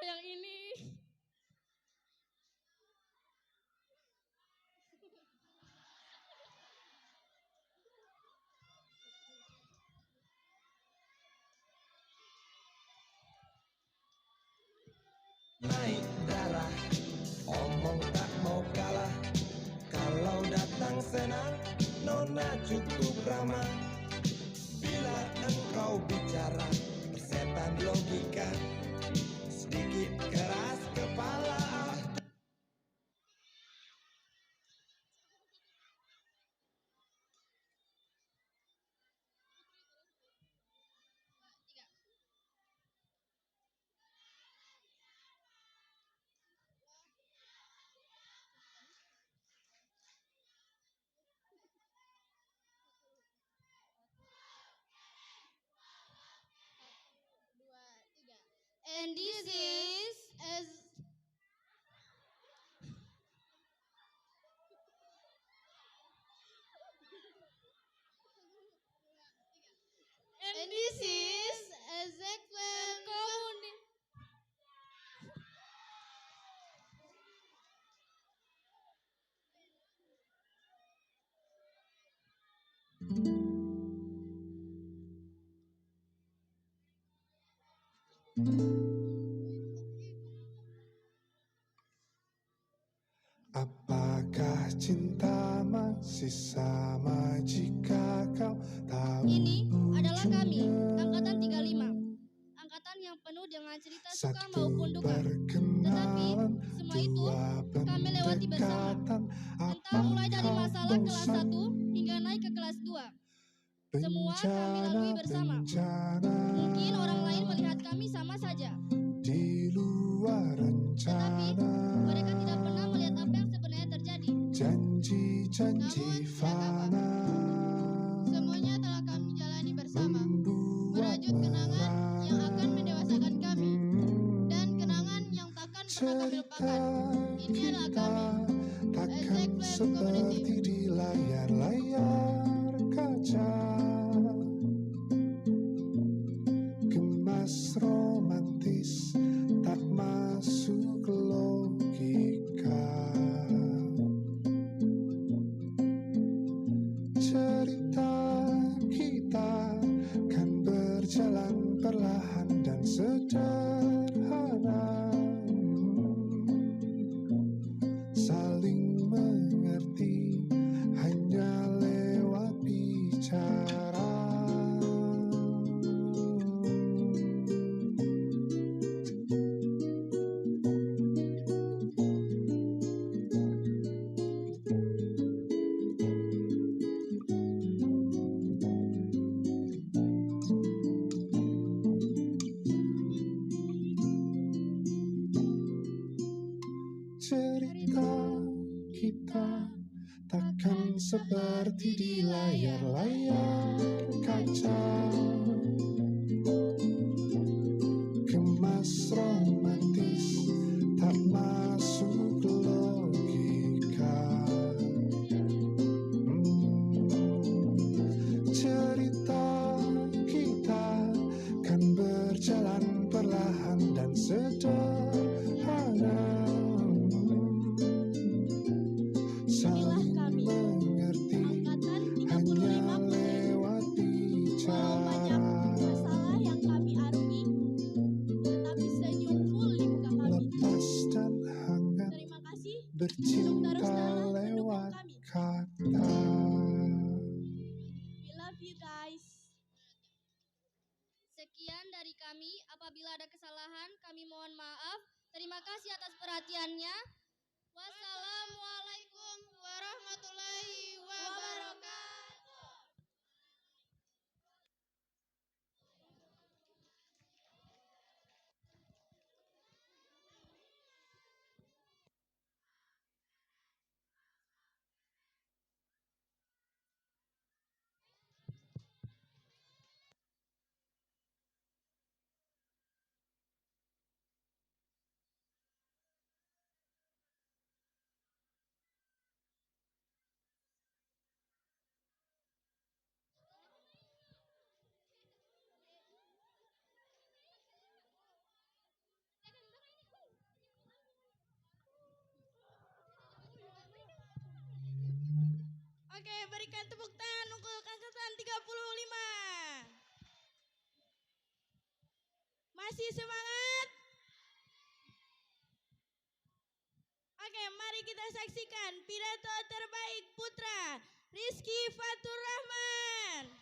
yang ini Naik darah, omong tak mau kalah. Kalau datang senang, nona cukup ramah. Bila engkau bicara, persetan logika, sedikit keras kepala. and this is as and this is Ezekiel Community. Apakah cinta masih sama jika kau tahu? Ini adalah kami, angkatan 35. Angkatan yang penuh dengan cerita suka maupun duka. Tetapi semua itu kami lewati bersama. Entah mulai dari masalah kelas 1 hingga naik ke kelas 2. Semua kami lalui bersama. Mungkin orang lain melihat kami sama saja. Di luar rencana, mereka tidak pernah melihat apa yang sebenarnya terjadi. Janji-janji fana, Semuanya telah kami jalani bersama, merajut kenangan yang akan mendewasakan kami, dan kenangan yang takkan pernah kami lupakan. Ini adalah kami, takkan seperti di layar-layar kaca. Gemas romantis, tak masuk logika. Cerita kita kan berjalan perlahan dan sederhana, saling mengerti hanya lewat bicara. Cerita kita takkan seperti di layar-layar kaca. Gemas romantis, tak masuk logika. Cerita kita kan berjalan perlahan dan sederhana, saling mengerti hanya lewat bicara. Masalah yang kami arungi, tetapi senyum full di muka kami. Lepas dan hangat, Terima kasih bercinta lewat kata. We love you guys. Sekian dari kami. Apabila ada kesalahan, kami mohon maaf. Terima kasih atas perhatiannya. Wassalamualaikum warahmatullahi wabarakatuh. Oke, berikan tepuk tangan untuk angkatan 35. Masih semangat? Oke, mari kita saksikan pidato terbaik putra Rizky Fatur Rahman.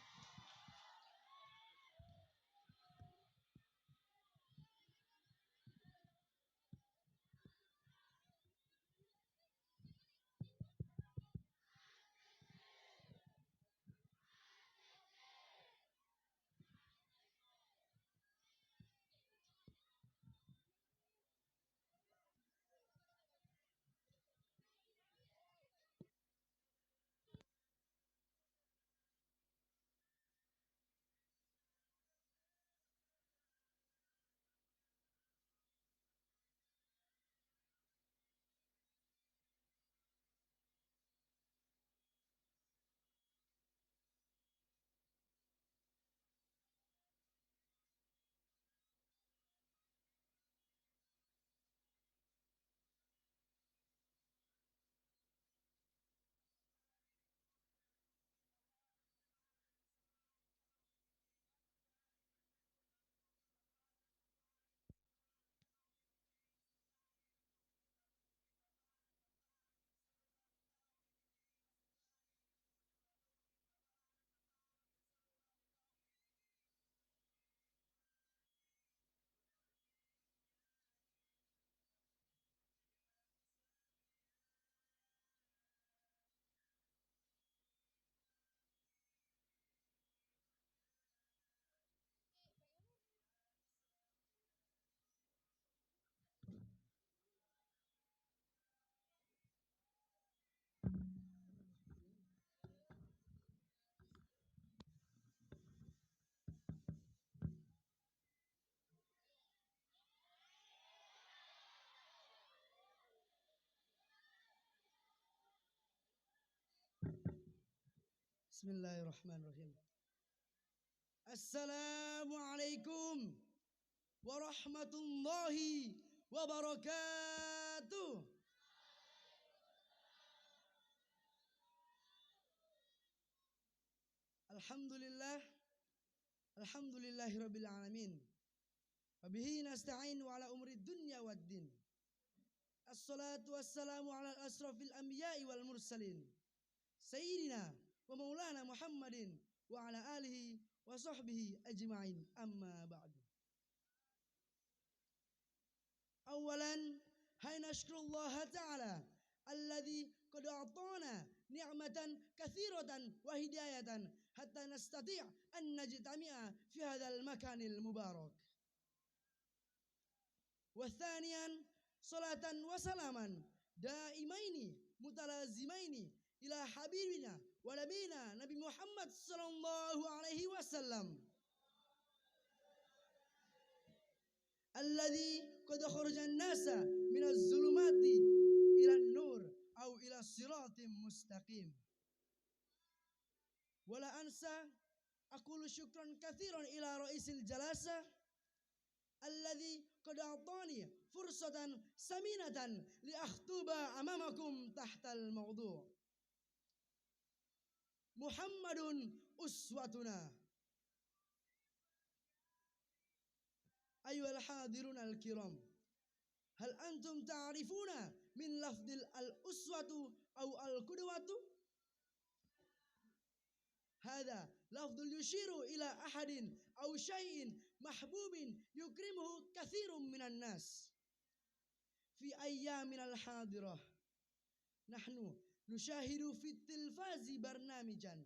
Bismillahirrahmanirrahim. Assalamualaikum warahmatullahi wabarakatuh. Alhamdulillah, alhamdulillahirabbil alamin. Wabihi nasta'in wa ala umri dunya waddin. Assalatu wassalamu ala asrafil anbiya'i wal mursalin. Sayyidina wa maulana Muhammadin wa ala alihi wa sahbihi ajma'in, amma ba'du. Awalan, hai nashkurullah ta'ala alladhi qad a'tana ni'matan kathiratan wa hidayatan hatta nastati' an najtami'a fi hadzal makanil mubarak. Wa thaniyan, salatan wa salaman daimaini mutalazimaini ila habibina wa nabina Nabi Muhammad sallallahu alaihi wasallam alladhi qad kharaja an-nasa min az-zulumati ila an-nur aw ila siratim mustaqim. Wala ansa aqulu syukran katsiran ila raisil jalasa alladhi qad a'tani fursatan saminatan li akhtuba amamakum tahtal mawdu'. Muhammadun uswatuna. Ayyuhal hadirun al-kiram, hal antum ta'rifuna min lafdil al-uswatu aw al-qudwatu? Hadha lafdul yushiru ila ahadin aw syai'in mahbubin yukrimuhu katsirun minan nas. Fi ayyamin al-hadirah nahnu nushahidu fi tilfazi barnamijan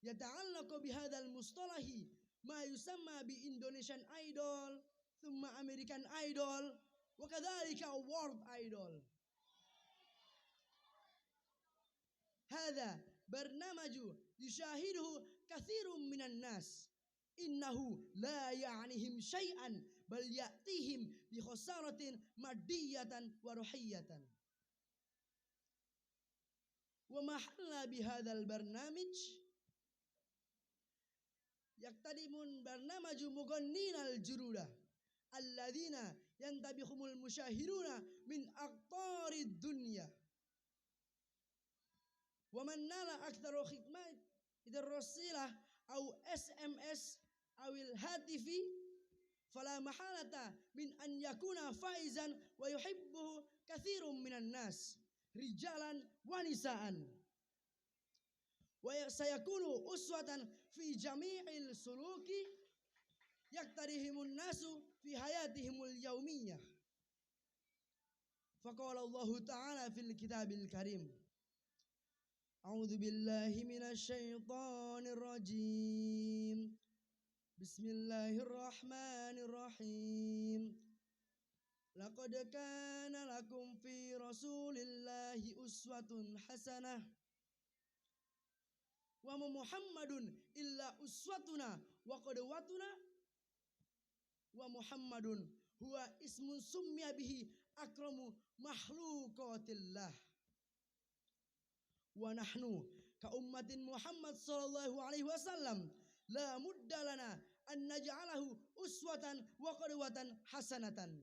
yata'allaqu bihadzal mustalahi ma yusamma bi Indonesian Idol, thumma American Idol, wa kadzalika World Idol. Hadza barnamaju yushahiduhu katsirun minan nas. Innahu la ya'nihim syai'an bal ya'tihim bi khasaratin madiyatan wa ruhiyatan. Wa mahalla bihadzal barnamij yaktadimun barnamaju mughanninal juruda alladzina yantabihumul musyahiruna min aqtarid dunya. Wa man nala aktsaru khidmat idar rasilah au SMS awil hatifi fala mahalata min an yakuna faizan wa yuhibbuhu katsirun minan nas rijalan wa nisaan wa sayakunu uswatan fi jami'il suluki yaktarihimun nasu fi hayatihimul yaumiyah. Faqala Allah Ta'ala fil kitabil karim, A'udzu billahi minasy syaithanir rajim. Bismillahirrahmanirrahim. Laqad kana lakum fi Rasulillahi uswatun hasanah. Wa Muhammadun illa uswatuna wa qudwatuna wa Muhammadun huwa ismun summiya bihi akramu makhluqatillah. Wa nahnu ka ummatin Muhammad sallallahu alaihi wasallam la mudda lana an naj'alahu uswatan wa qudwatan hasanatan.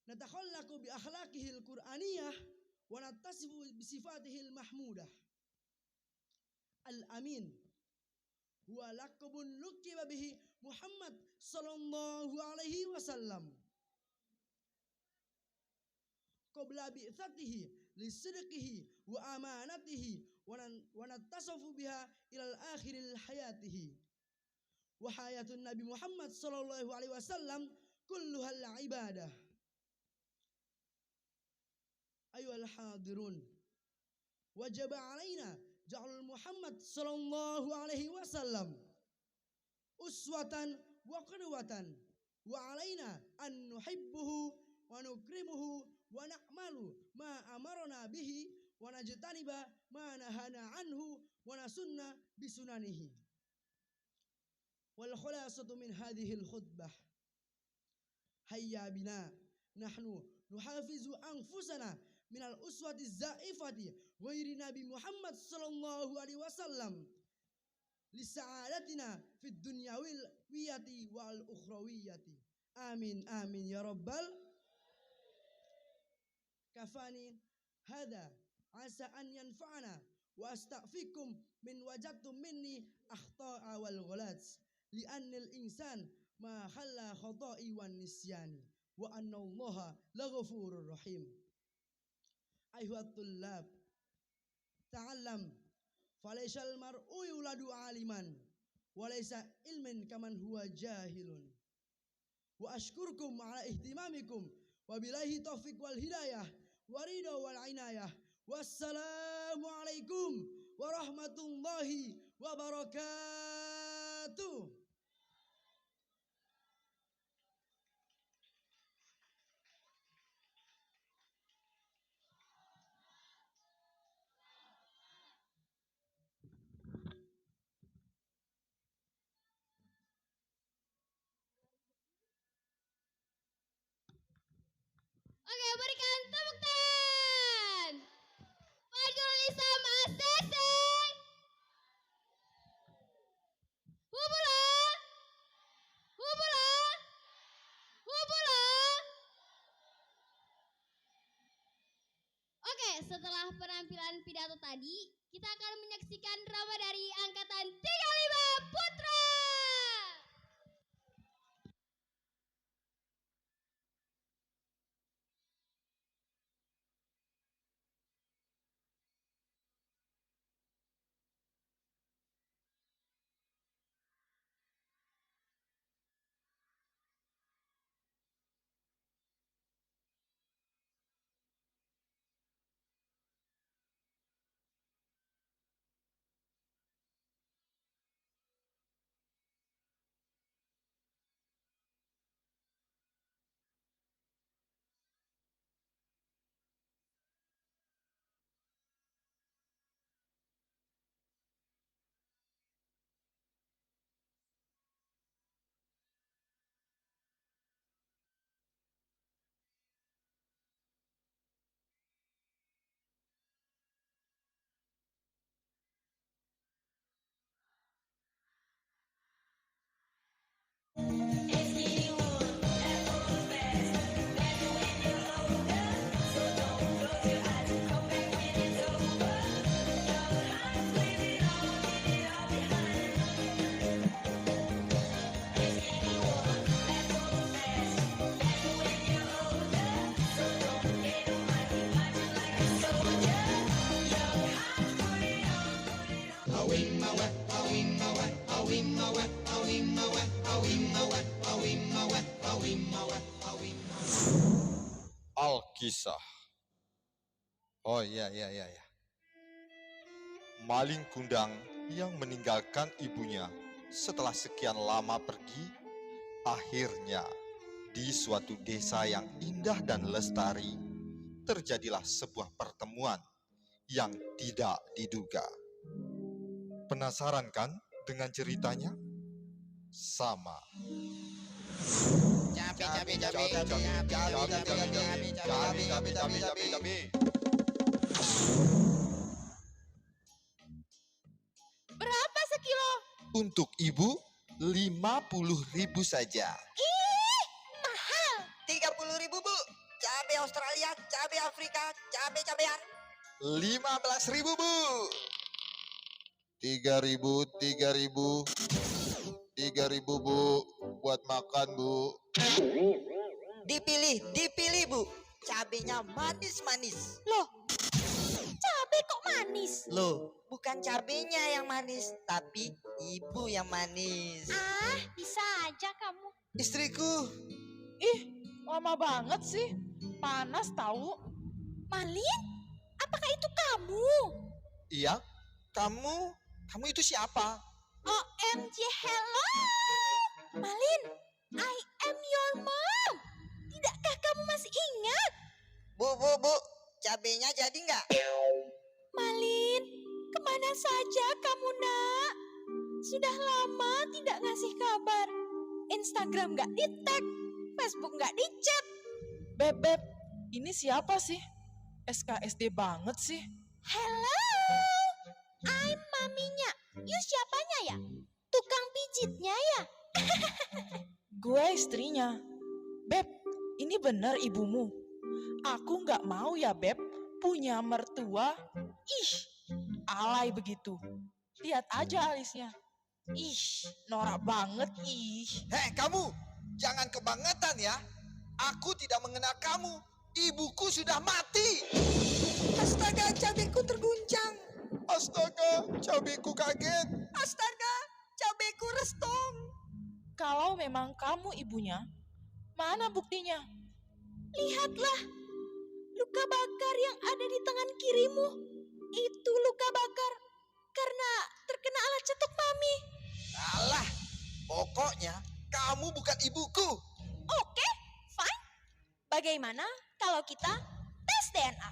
Natakhallaqu bi akhlaqihil qur'aniyah wa nattasifu bi sifatihil mahmudah. Al-amin huwa laqabun luqiba bihi Muhammad sallallahu alaihi wasallam qabla bi'tsatihi lisidqihi wa amanatihi wa nattasafu biha ilal akhiril hayatihi. Wa hayatun Nabi Muhammad sallallahu alaihi wasallam kulluhal ibadah. Ayyuhal hadirun, wajib alaina ja'alul Muhammad sallallahu alaihi wasallam uswatan wa qudwatan wa alaina an nuhibbuhu wa nukrimuhu wa na'malu ma amarna bihi wa najtaniba ma nahana anhu wa nasunna bisunanihi. Wal khulasatu min hadhihi al khutbah, hayya bina nahnu nuhafizu anfusana min al uswati zaifati ghairi Nabi Muhammad sallallahu alaihi wasallam li sa'adatina fid dunyawil wiyati wal ukhrawiyati. Amin amin ya rabbal. Kafani hada asa an yanfa'ana wa astaghfikum min wajadtum minni akhta'a wal ghalat li annal insan ma khalla khata'i wan nisyani wa anna allaha laghafurur rahim. Ayuhat tullab ta'allam falaysal mar'u yuladu aliman walaysa ilmin kaman huwa jahilun. Wa ashkurukum ala ihtimamikum wabillahi taufiq wal hidayah waridha wal inayah. Wassalamu alaikum warahmatullahi wabarakatuh. Oke, berikan tepuk tangan. Fajrul Islam Asese. Hubula. Hubula. Hubula. Oke, setelah penampilan pidato tadi, kita akan menyaksikan drama dari angkatan 35 Putra. Kisah. Oh iya. Maling kundang yang meninggalkan ibunya setelah sekian lama pergi, akhirnya di suatu desa yang indah dan lestari terjadilah sebuah pertemuan yang tidak diduga. Penasaran kan dengan ceritanya? Sama. Berapa sekilo? Untuk ibu 50.000 saja. Ih, mahal. 30.000 Bu. Cabai Australia, cabai Afrika, cabai-cabean. 15.000 Bu. 3.000 Bu. Buat makan Bu. Dipilih Bu. Cabenya manis-manis. Loh, cabai kok manis? Loh, bukan cabenya yang manis, tapi ibu yang manis. Ah, bisa aja kamu. Istriku. Ih, lama banget sih. Panas tahu. Malin, apakah itu kamu? Iya, kamu itu siapa? OMG, hello. Malin, I am your mom. Tidakkah kamu masih ingat? Bu, cabenya jadi nggak? Malin, kemana saja kamu nak? Sudah lama tidak ngasih kabar. Instagram nggak di-tag, Facebook nggak di-chat. Beb, ini siapa sih? SKSD banget sih. Hello, I'm maminya. You siapanya ya? Tukang pijitnya ya? Gue istrinya. Beb, ini bener ibumu. Aku nggak mau ya Beb, punya mertua. Ih, alay begitu. Lihat aja alisnya. Ih, norak banget ih. Hei kamu, jangan kebangetan ya. Aku tidak mengenal kamu. Ibuku sudah mati. Astaga, cabeku terguncang. Astaga, cabeku kaget. Astaga, cabeku restong. Kalau memang kamu ibunya, mana buktinya? Lihatlah, luka bakar yang ada di tangan kirimu. Itu luka bakar karena terkena alat cetok mami. Alah, pokoknya kamu bukan ibuku. Oke, fine. Bagaimana kalau kita tes DNA?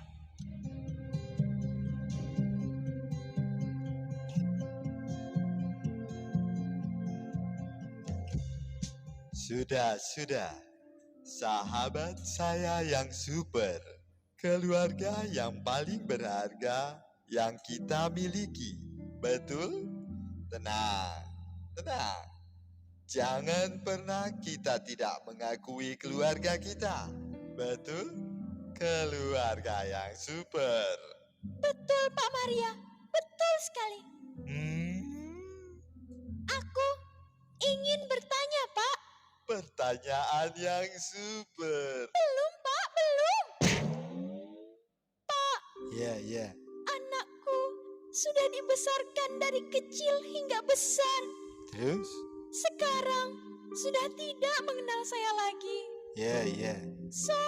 Sudah. Sahabat saya yang super. Keluarga yang paling berharga yang kita miliki. Betul? Tenang. Jangan pernah kita tidak mengakui keluarga kita. Betul? Keluarga yang super. Betul Pak Maria, betul sekali. Aku ingin bertanya Pak. Pertanyaan yang super. Belum Pak, belum. Pak. Ya. Anakku sudah dibesarkan dari kecil hingga besar. Terus? Sekarang sudah tidak mengenal saya lagi. Ya. So,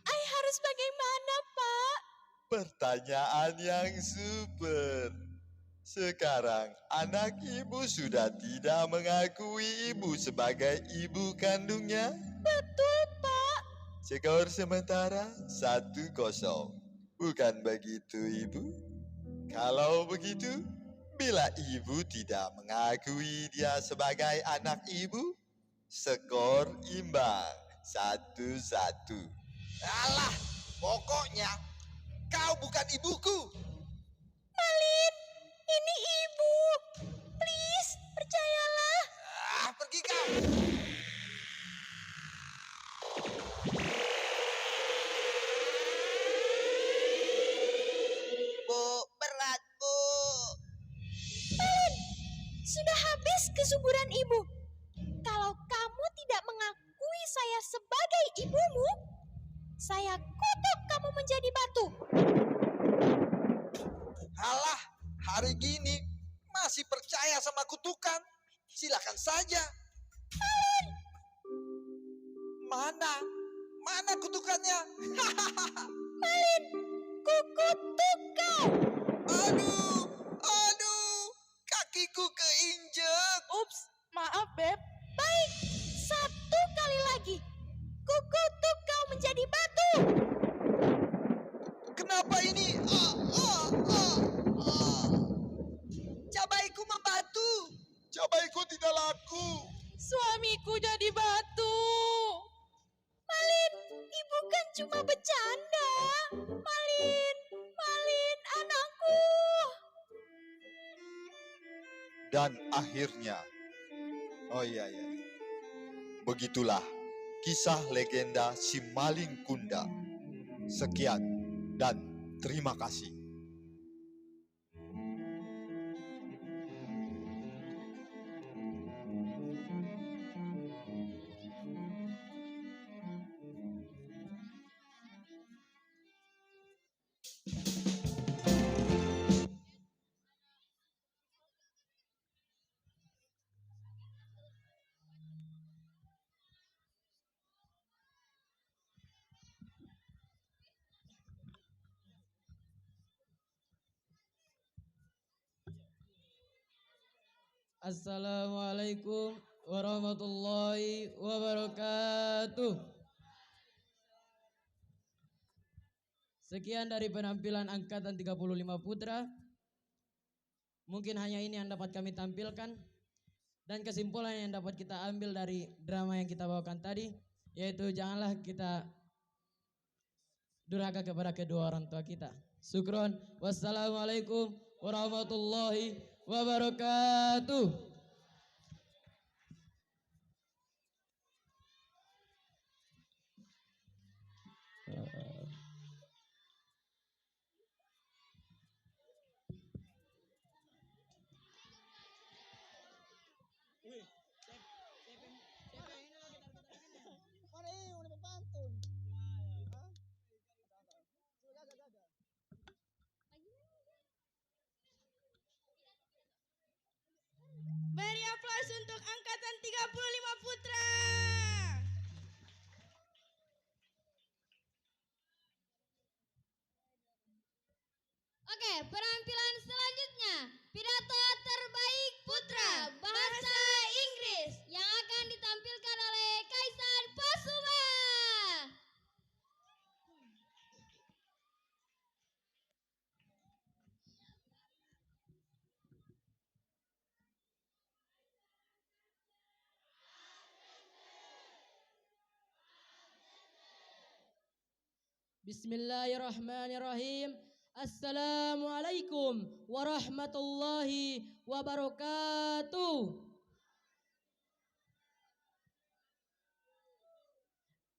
I harus bagaimana Pak? Pertanyaan yang super. Sekarang anak ibu sudah tidak mengakui ibu sebagai ibu kandungnya? Betul Pak. Skor sementara 1-0. Bukan begitu ibu? Kalau begitu, bila ibu tidak mengakui dia sebagai anak ibu, skor imbang 1-1. Alah, pokoknya kau bukan ibuku. Malin, ini ibu. Please, percayalah. Pergi kau. Bu, berat Bu. Malin, sudah habis kesuburan ibu. Kalau kamu tidak mengakui saya sebagai ibumu, saya kutuk kamu menjadi batu. Alah, hari gini masih percaya sama kutukan? Silakan saja. Malin. Mana Mana kutukannya? Malin, kukutukau. Aduh, kakiku keinjek. Ups, maaf Beb. Baik, satu kali lagi. Kukutuk kau menjadi batu. Kenapa ini? Cabaiku membatu. Cabaiku tidak laku. Suamiku jadi batu. Malin, ibu kan cuma bercanda. Malin, anakku. Dan akhirnya, oh iya. Begitulah kisah legenda si maling kunda. Sekian dan terima kasih. Assalamualaikum warahmatullahi wabarakatuh. Sekian dari penampilan angkatan 35 putra. Mungkin hanya ini yang dapat kami tampilkan. Dan kesimpulan yang dapat kita ambil dari drama yang kita bawakan tadi, yaitu janganlah kita durhaka kepada kedua orang tua kita. Syukron. Wassalamualaikum warahmatullahi wabarakatuh. Beri aplaus untuk angkatan 35 putra. Oke, penampilan selanjutnya pidato terbaik putra bahasa Inggris yang akan ditampilkan oleh Kaisar Pasuma. Bismillahirrahmanirrahim. Assalamualaikum warahmatullahi wabarakatuh.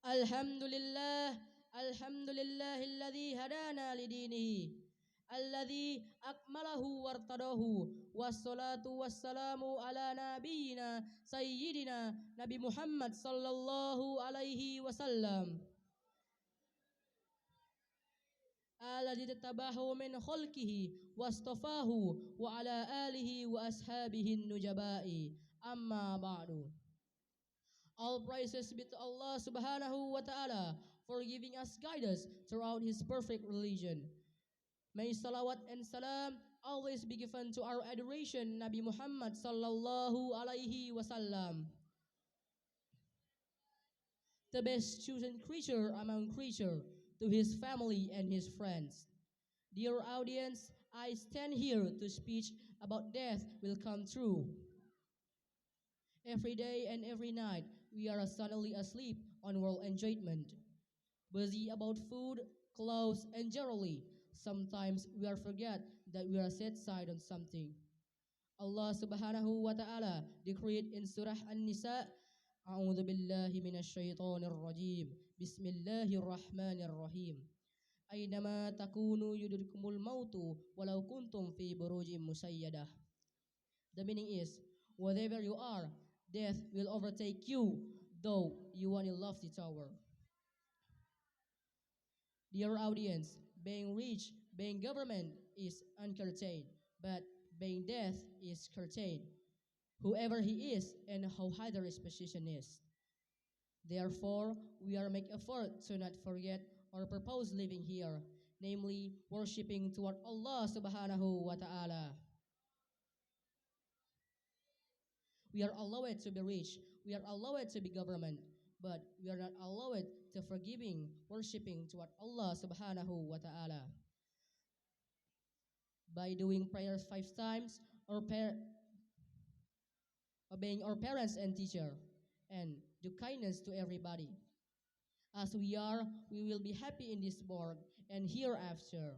Alhamdulillahilladzi hadana lidinihi alladzi akmalahu wartadahu wassalatu wassalamu ala nabiyyina sayyidina Nabi Muhammad sallallahu alaihi wasallam. Alladzi tabahu min khalqihi wastafahu wa ala alihi wa ashabihi nujabai. Amma ba'du. All praises be to Allah subhanahu wa ta'ala for giving us guidance throughout his perfect religion. May salawat and salam always be given to our adoration Nabi Muhammad sallallahu alaihi wasallam, the best chosen creature among creatures, to his family and his friends. Dear audience, I stand here to speak about death will come true. Every day and every night, we are suddenly asleep on world enjoyment, busy about food, clothes, and generally, sometimes we are forget that we are set side on something. Allah subhanahu wa ta'ala decreed in Surah An-Nisa, A'udzu billahi minasyaitonir rajim. Bismillahirrahmanirrahim. Aynama takunu yudrikumul mautu walau kuntum fi burujim musayyadah. The meaning is, wherever you are, death will overtake you, though you are in a lofty tower. Dear audience, being rich, being government is uncurtailed, but being death is curtailed. Whoever he is and how high his position is. Therefore, we are make effort to not forget our purpose living here, namely worshiping toward Allah subhanahu wa ta'ala. We are allowed to be rich, we are allowed to be government, but we are not allowed to forgiving, worshiping toward Allah subhanahu wa ta'ala. By doing prayers 5 times, or obeying our parents and teacher, and do kindness to everybody. As we are, we will be happy in this world and hereafter.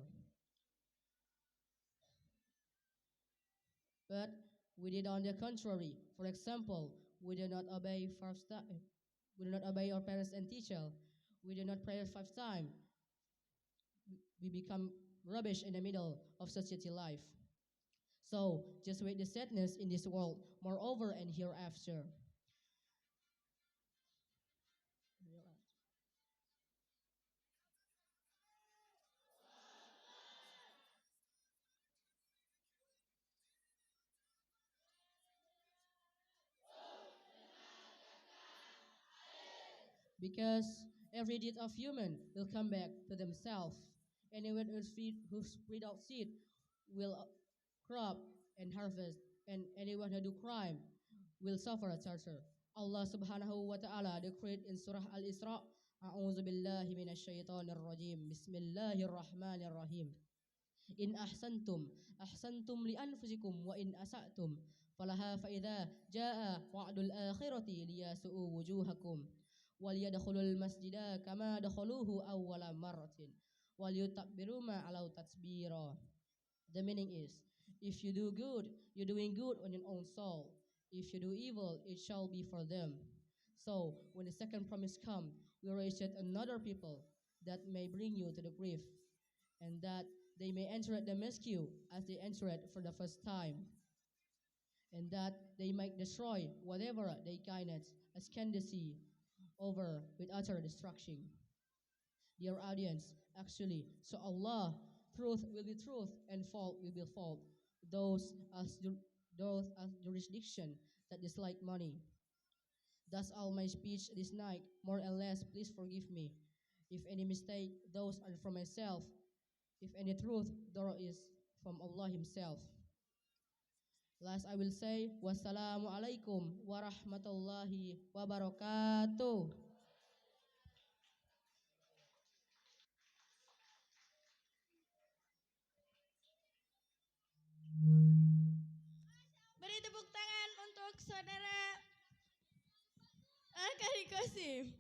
But we did on the contrary. For example, we do not obey we do not obey our parents and teacher. We do not pray 5 times. We become rubbish in the middle of society life. So just wait the sadness in this world, moreover and hereafter. Because every deed of human will come back to themselves. Anyone who's without seed will crop and harvest, and anyone who do crime will suffer a torture. Allah subhanahu wa ta'ala declared in Surah Al-Isra, A'udzu billahi minasyaitonir rajim. Bismillahirrahmanirrahim. In ahsantum li anfusikum wa in asatum falaha fa idza jaa wa'dul akhirati liyasu'u wujuhakum wal yadkhulul masjida kama dakhaluhu awwala marratin wal yutakbiru ma alau tatsbira. The meaning is, if you do good, you're doing good on your own soul. If you do evil, it shall be for them. So when the second promise come, we raise yet another people that may bring you to the grave, and that they may enter at the rescue as they entered for the first time, and that they might destroy whatever they kindness as candidacy over with utter destruction. Dear audience, actually, so Allah, truth will be truth and fault will be fault. Those as jurisdiction that dislike money. That's all my speech this night. More or less, please forgive me. If any mistake, those are from myself. If any truth, there is from Allah Himself. Last, I will say, wassalamu alaikum warahmatullahi wabarakatuh. Beri tepuk tangan untuk saudara Al-Qari Qasim.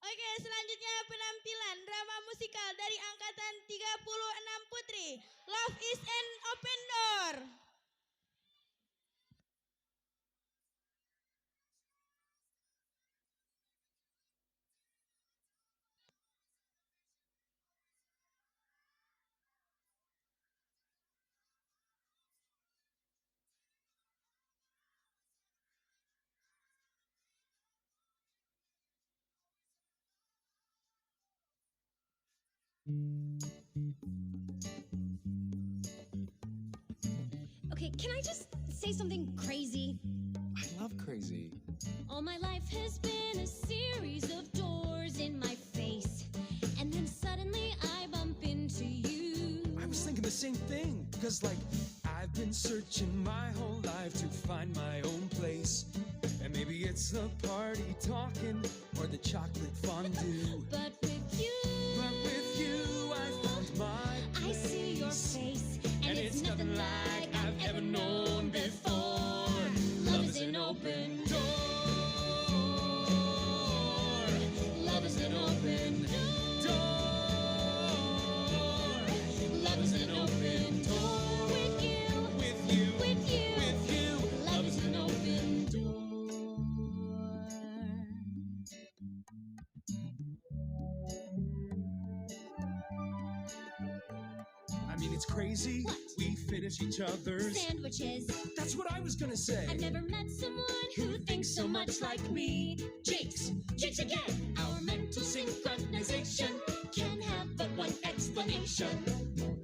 Oke, selanjutnya penampilan drama musikal dari angkatan 36 Putri. Love is an open door. Okay, can I just say something crazy? I love crazy. All my life has been a series of doors in my face, and then suddenly I bump into you. I was thinking the same thing, because like I've been searching my whole life to find my own place. And maybe it's the party talking or the chocolate fondue. But with you, I found my place. I see your face, and it's nothing like I've ever known before. Love is an open door. Love is an open door. Love is an open door. With you, love is an open door. I mean, it's crazy. What? We finish each other's Sandwiches. That's what I was gonna say. I've never met someone who thinks so much like me. Jinx, jinx again. Our mental synchronization can have but one explanation.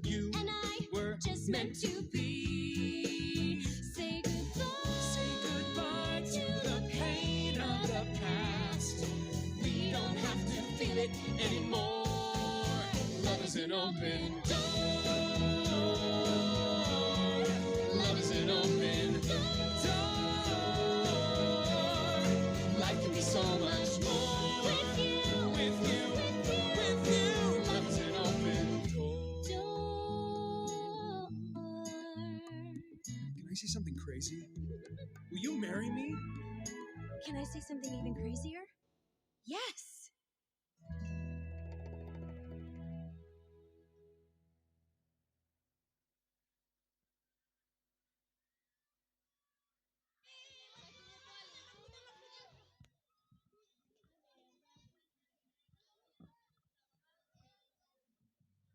You and I were just meant to be. Say goodbye. Say goodbye to the pain open door. Love is an open door. Life can be so much more with you, with you, with you. Love is an open door. Can I say something crazy? Will you marry me? Can I say something even crazier? Yes.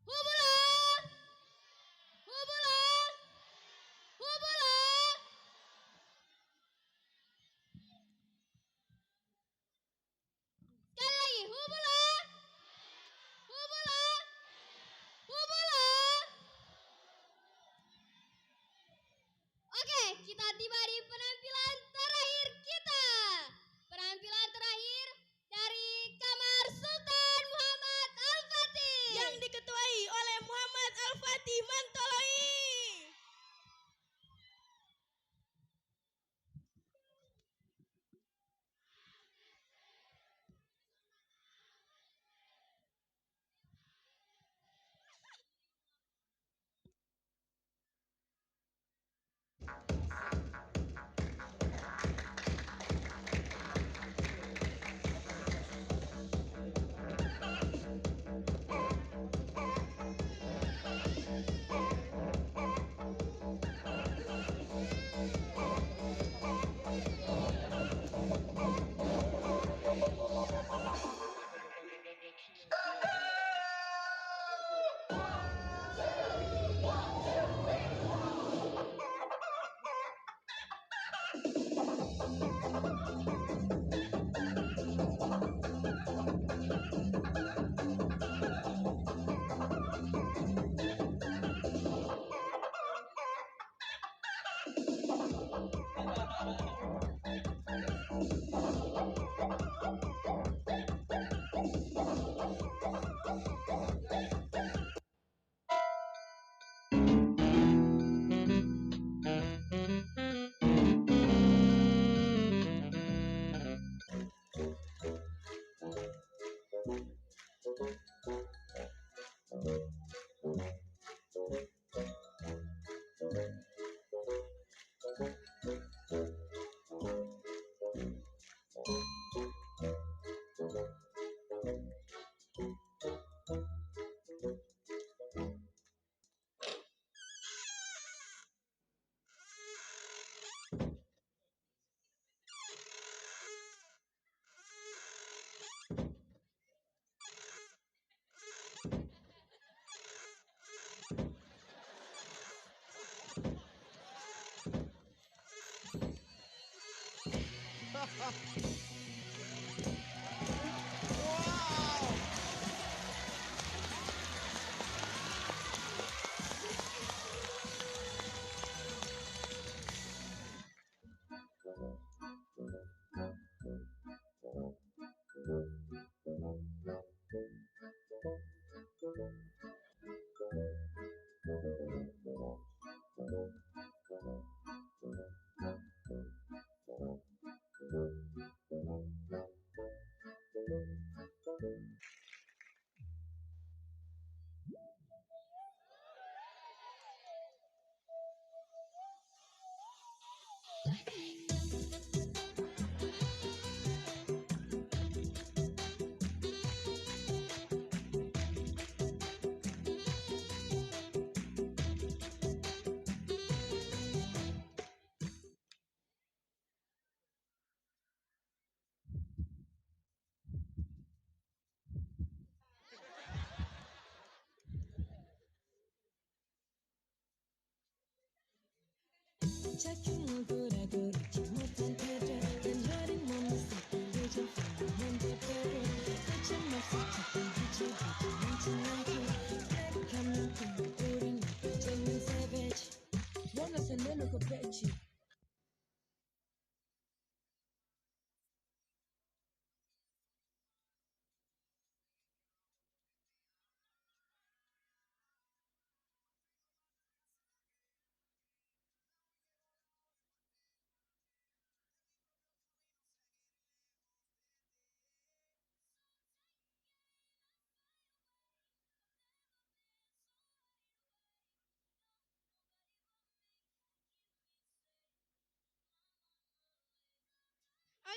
Hubula! Hubula! Hubula! Sekali lagi, hubula! Hubula! Hubula! Oke, kita tiba di penampilan terakhir kita. Penampilan terakhir dari Kamar Sultan Muhammad Al-Fatih. Yang diketuai oleh Muhammad Al-Fatih Mantoloi.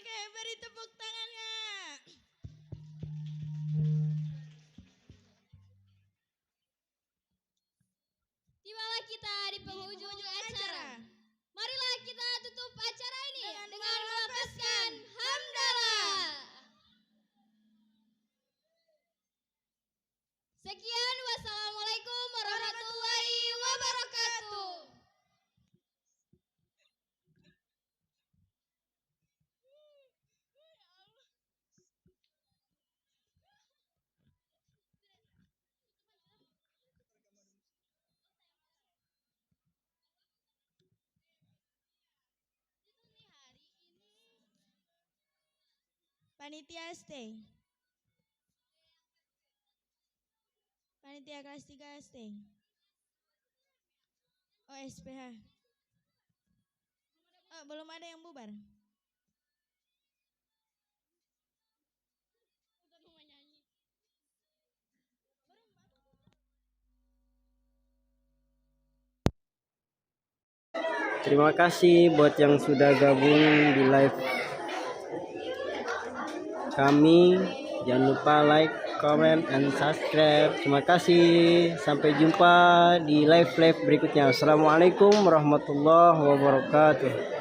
Oke, beri tepuk tangannya. Tibalah kita di penghujung acara. Marilah kita tutup acara ini dengan melafazkan hamdalah. Sekian, wassalamualaikum warahmatullahi wabarakatuh. Panitia ST. Panitia kelas 3 ST. Oh, SPH. Oh, belum ada yang bubar. Terima kasih buat yang sudah gabung di live kami. Jangan lupa like, comment, and subscribe. Terima kasih. Sampai jumpa di live berikutnya. Assalamualaikum warahmatullahi wabarakatuh.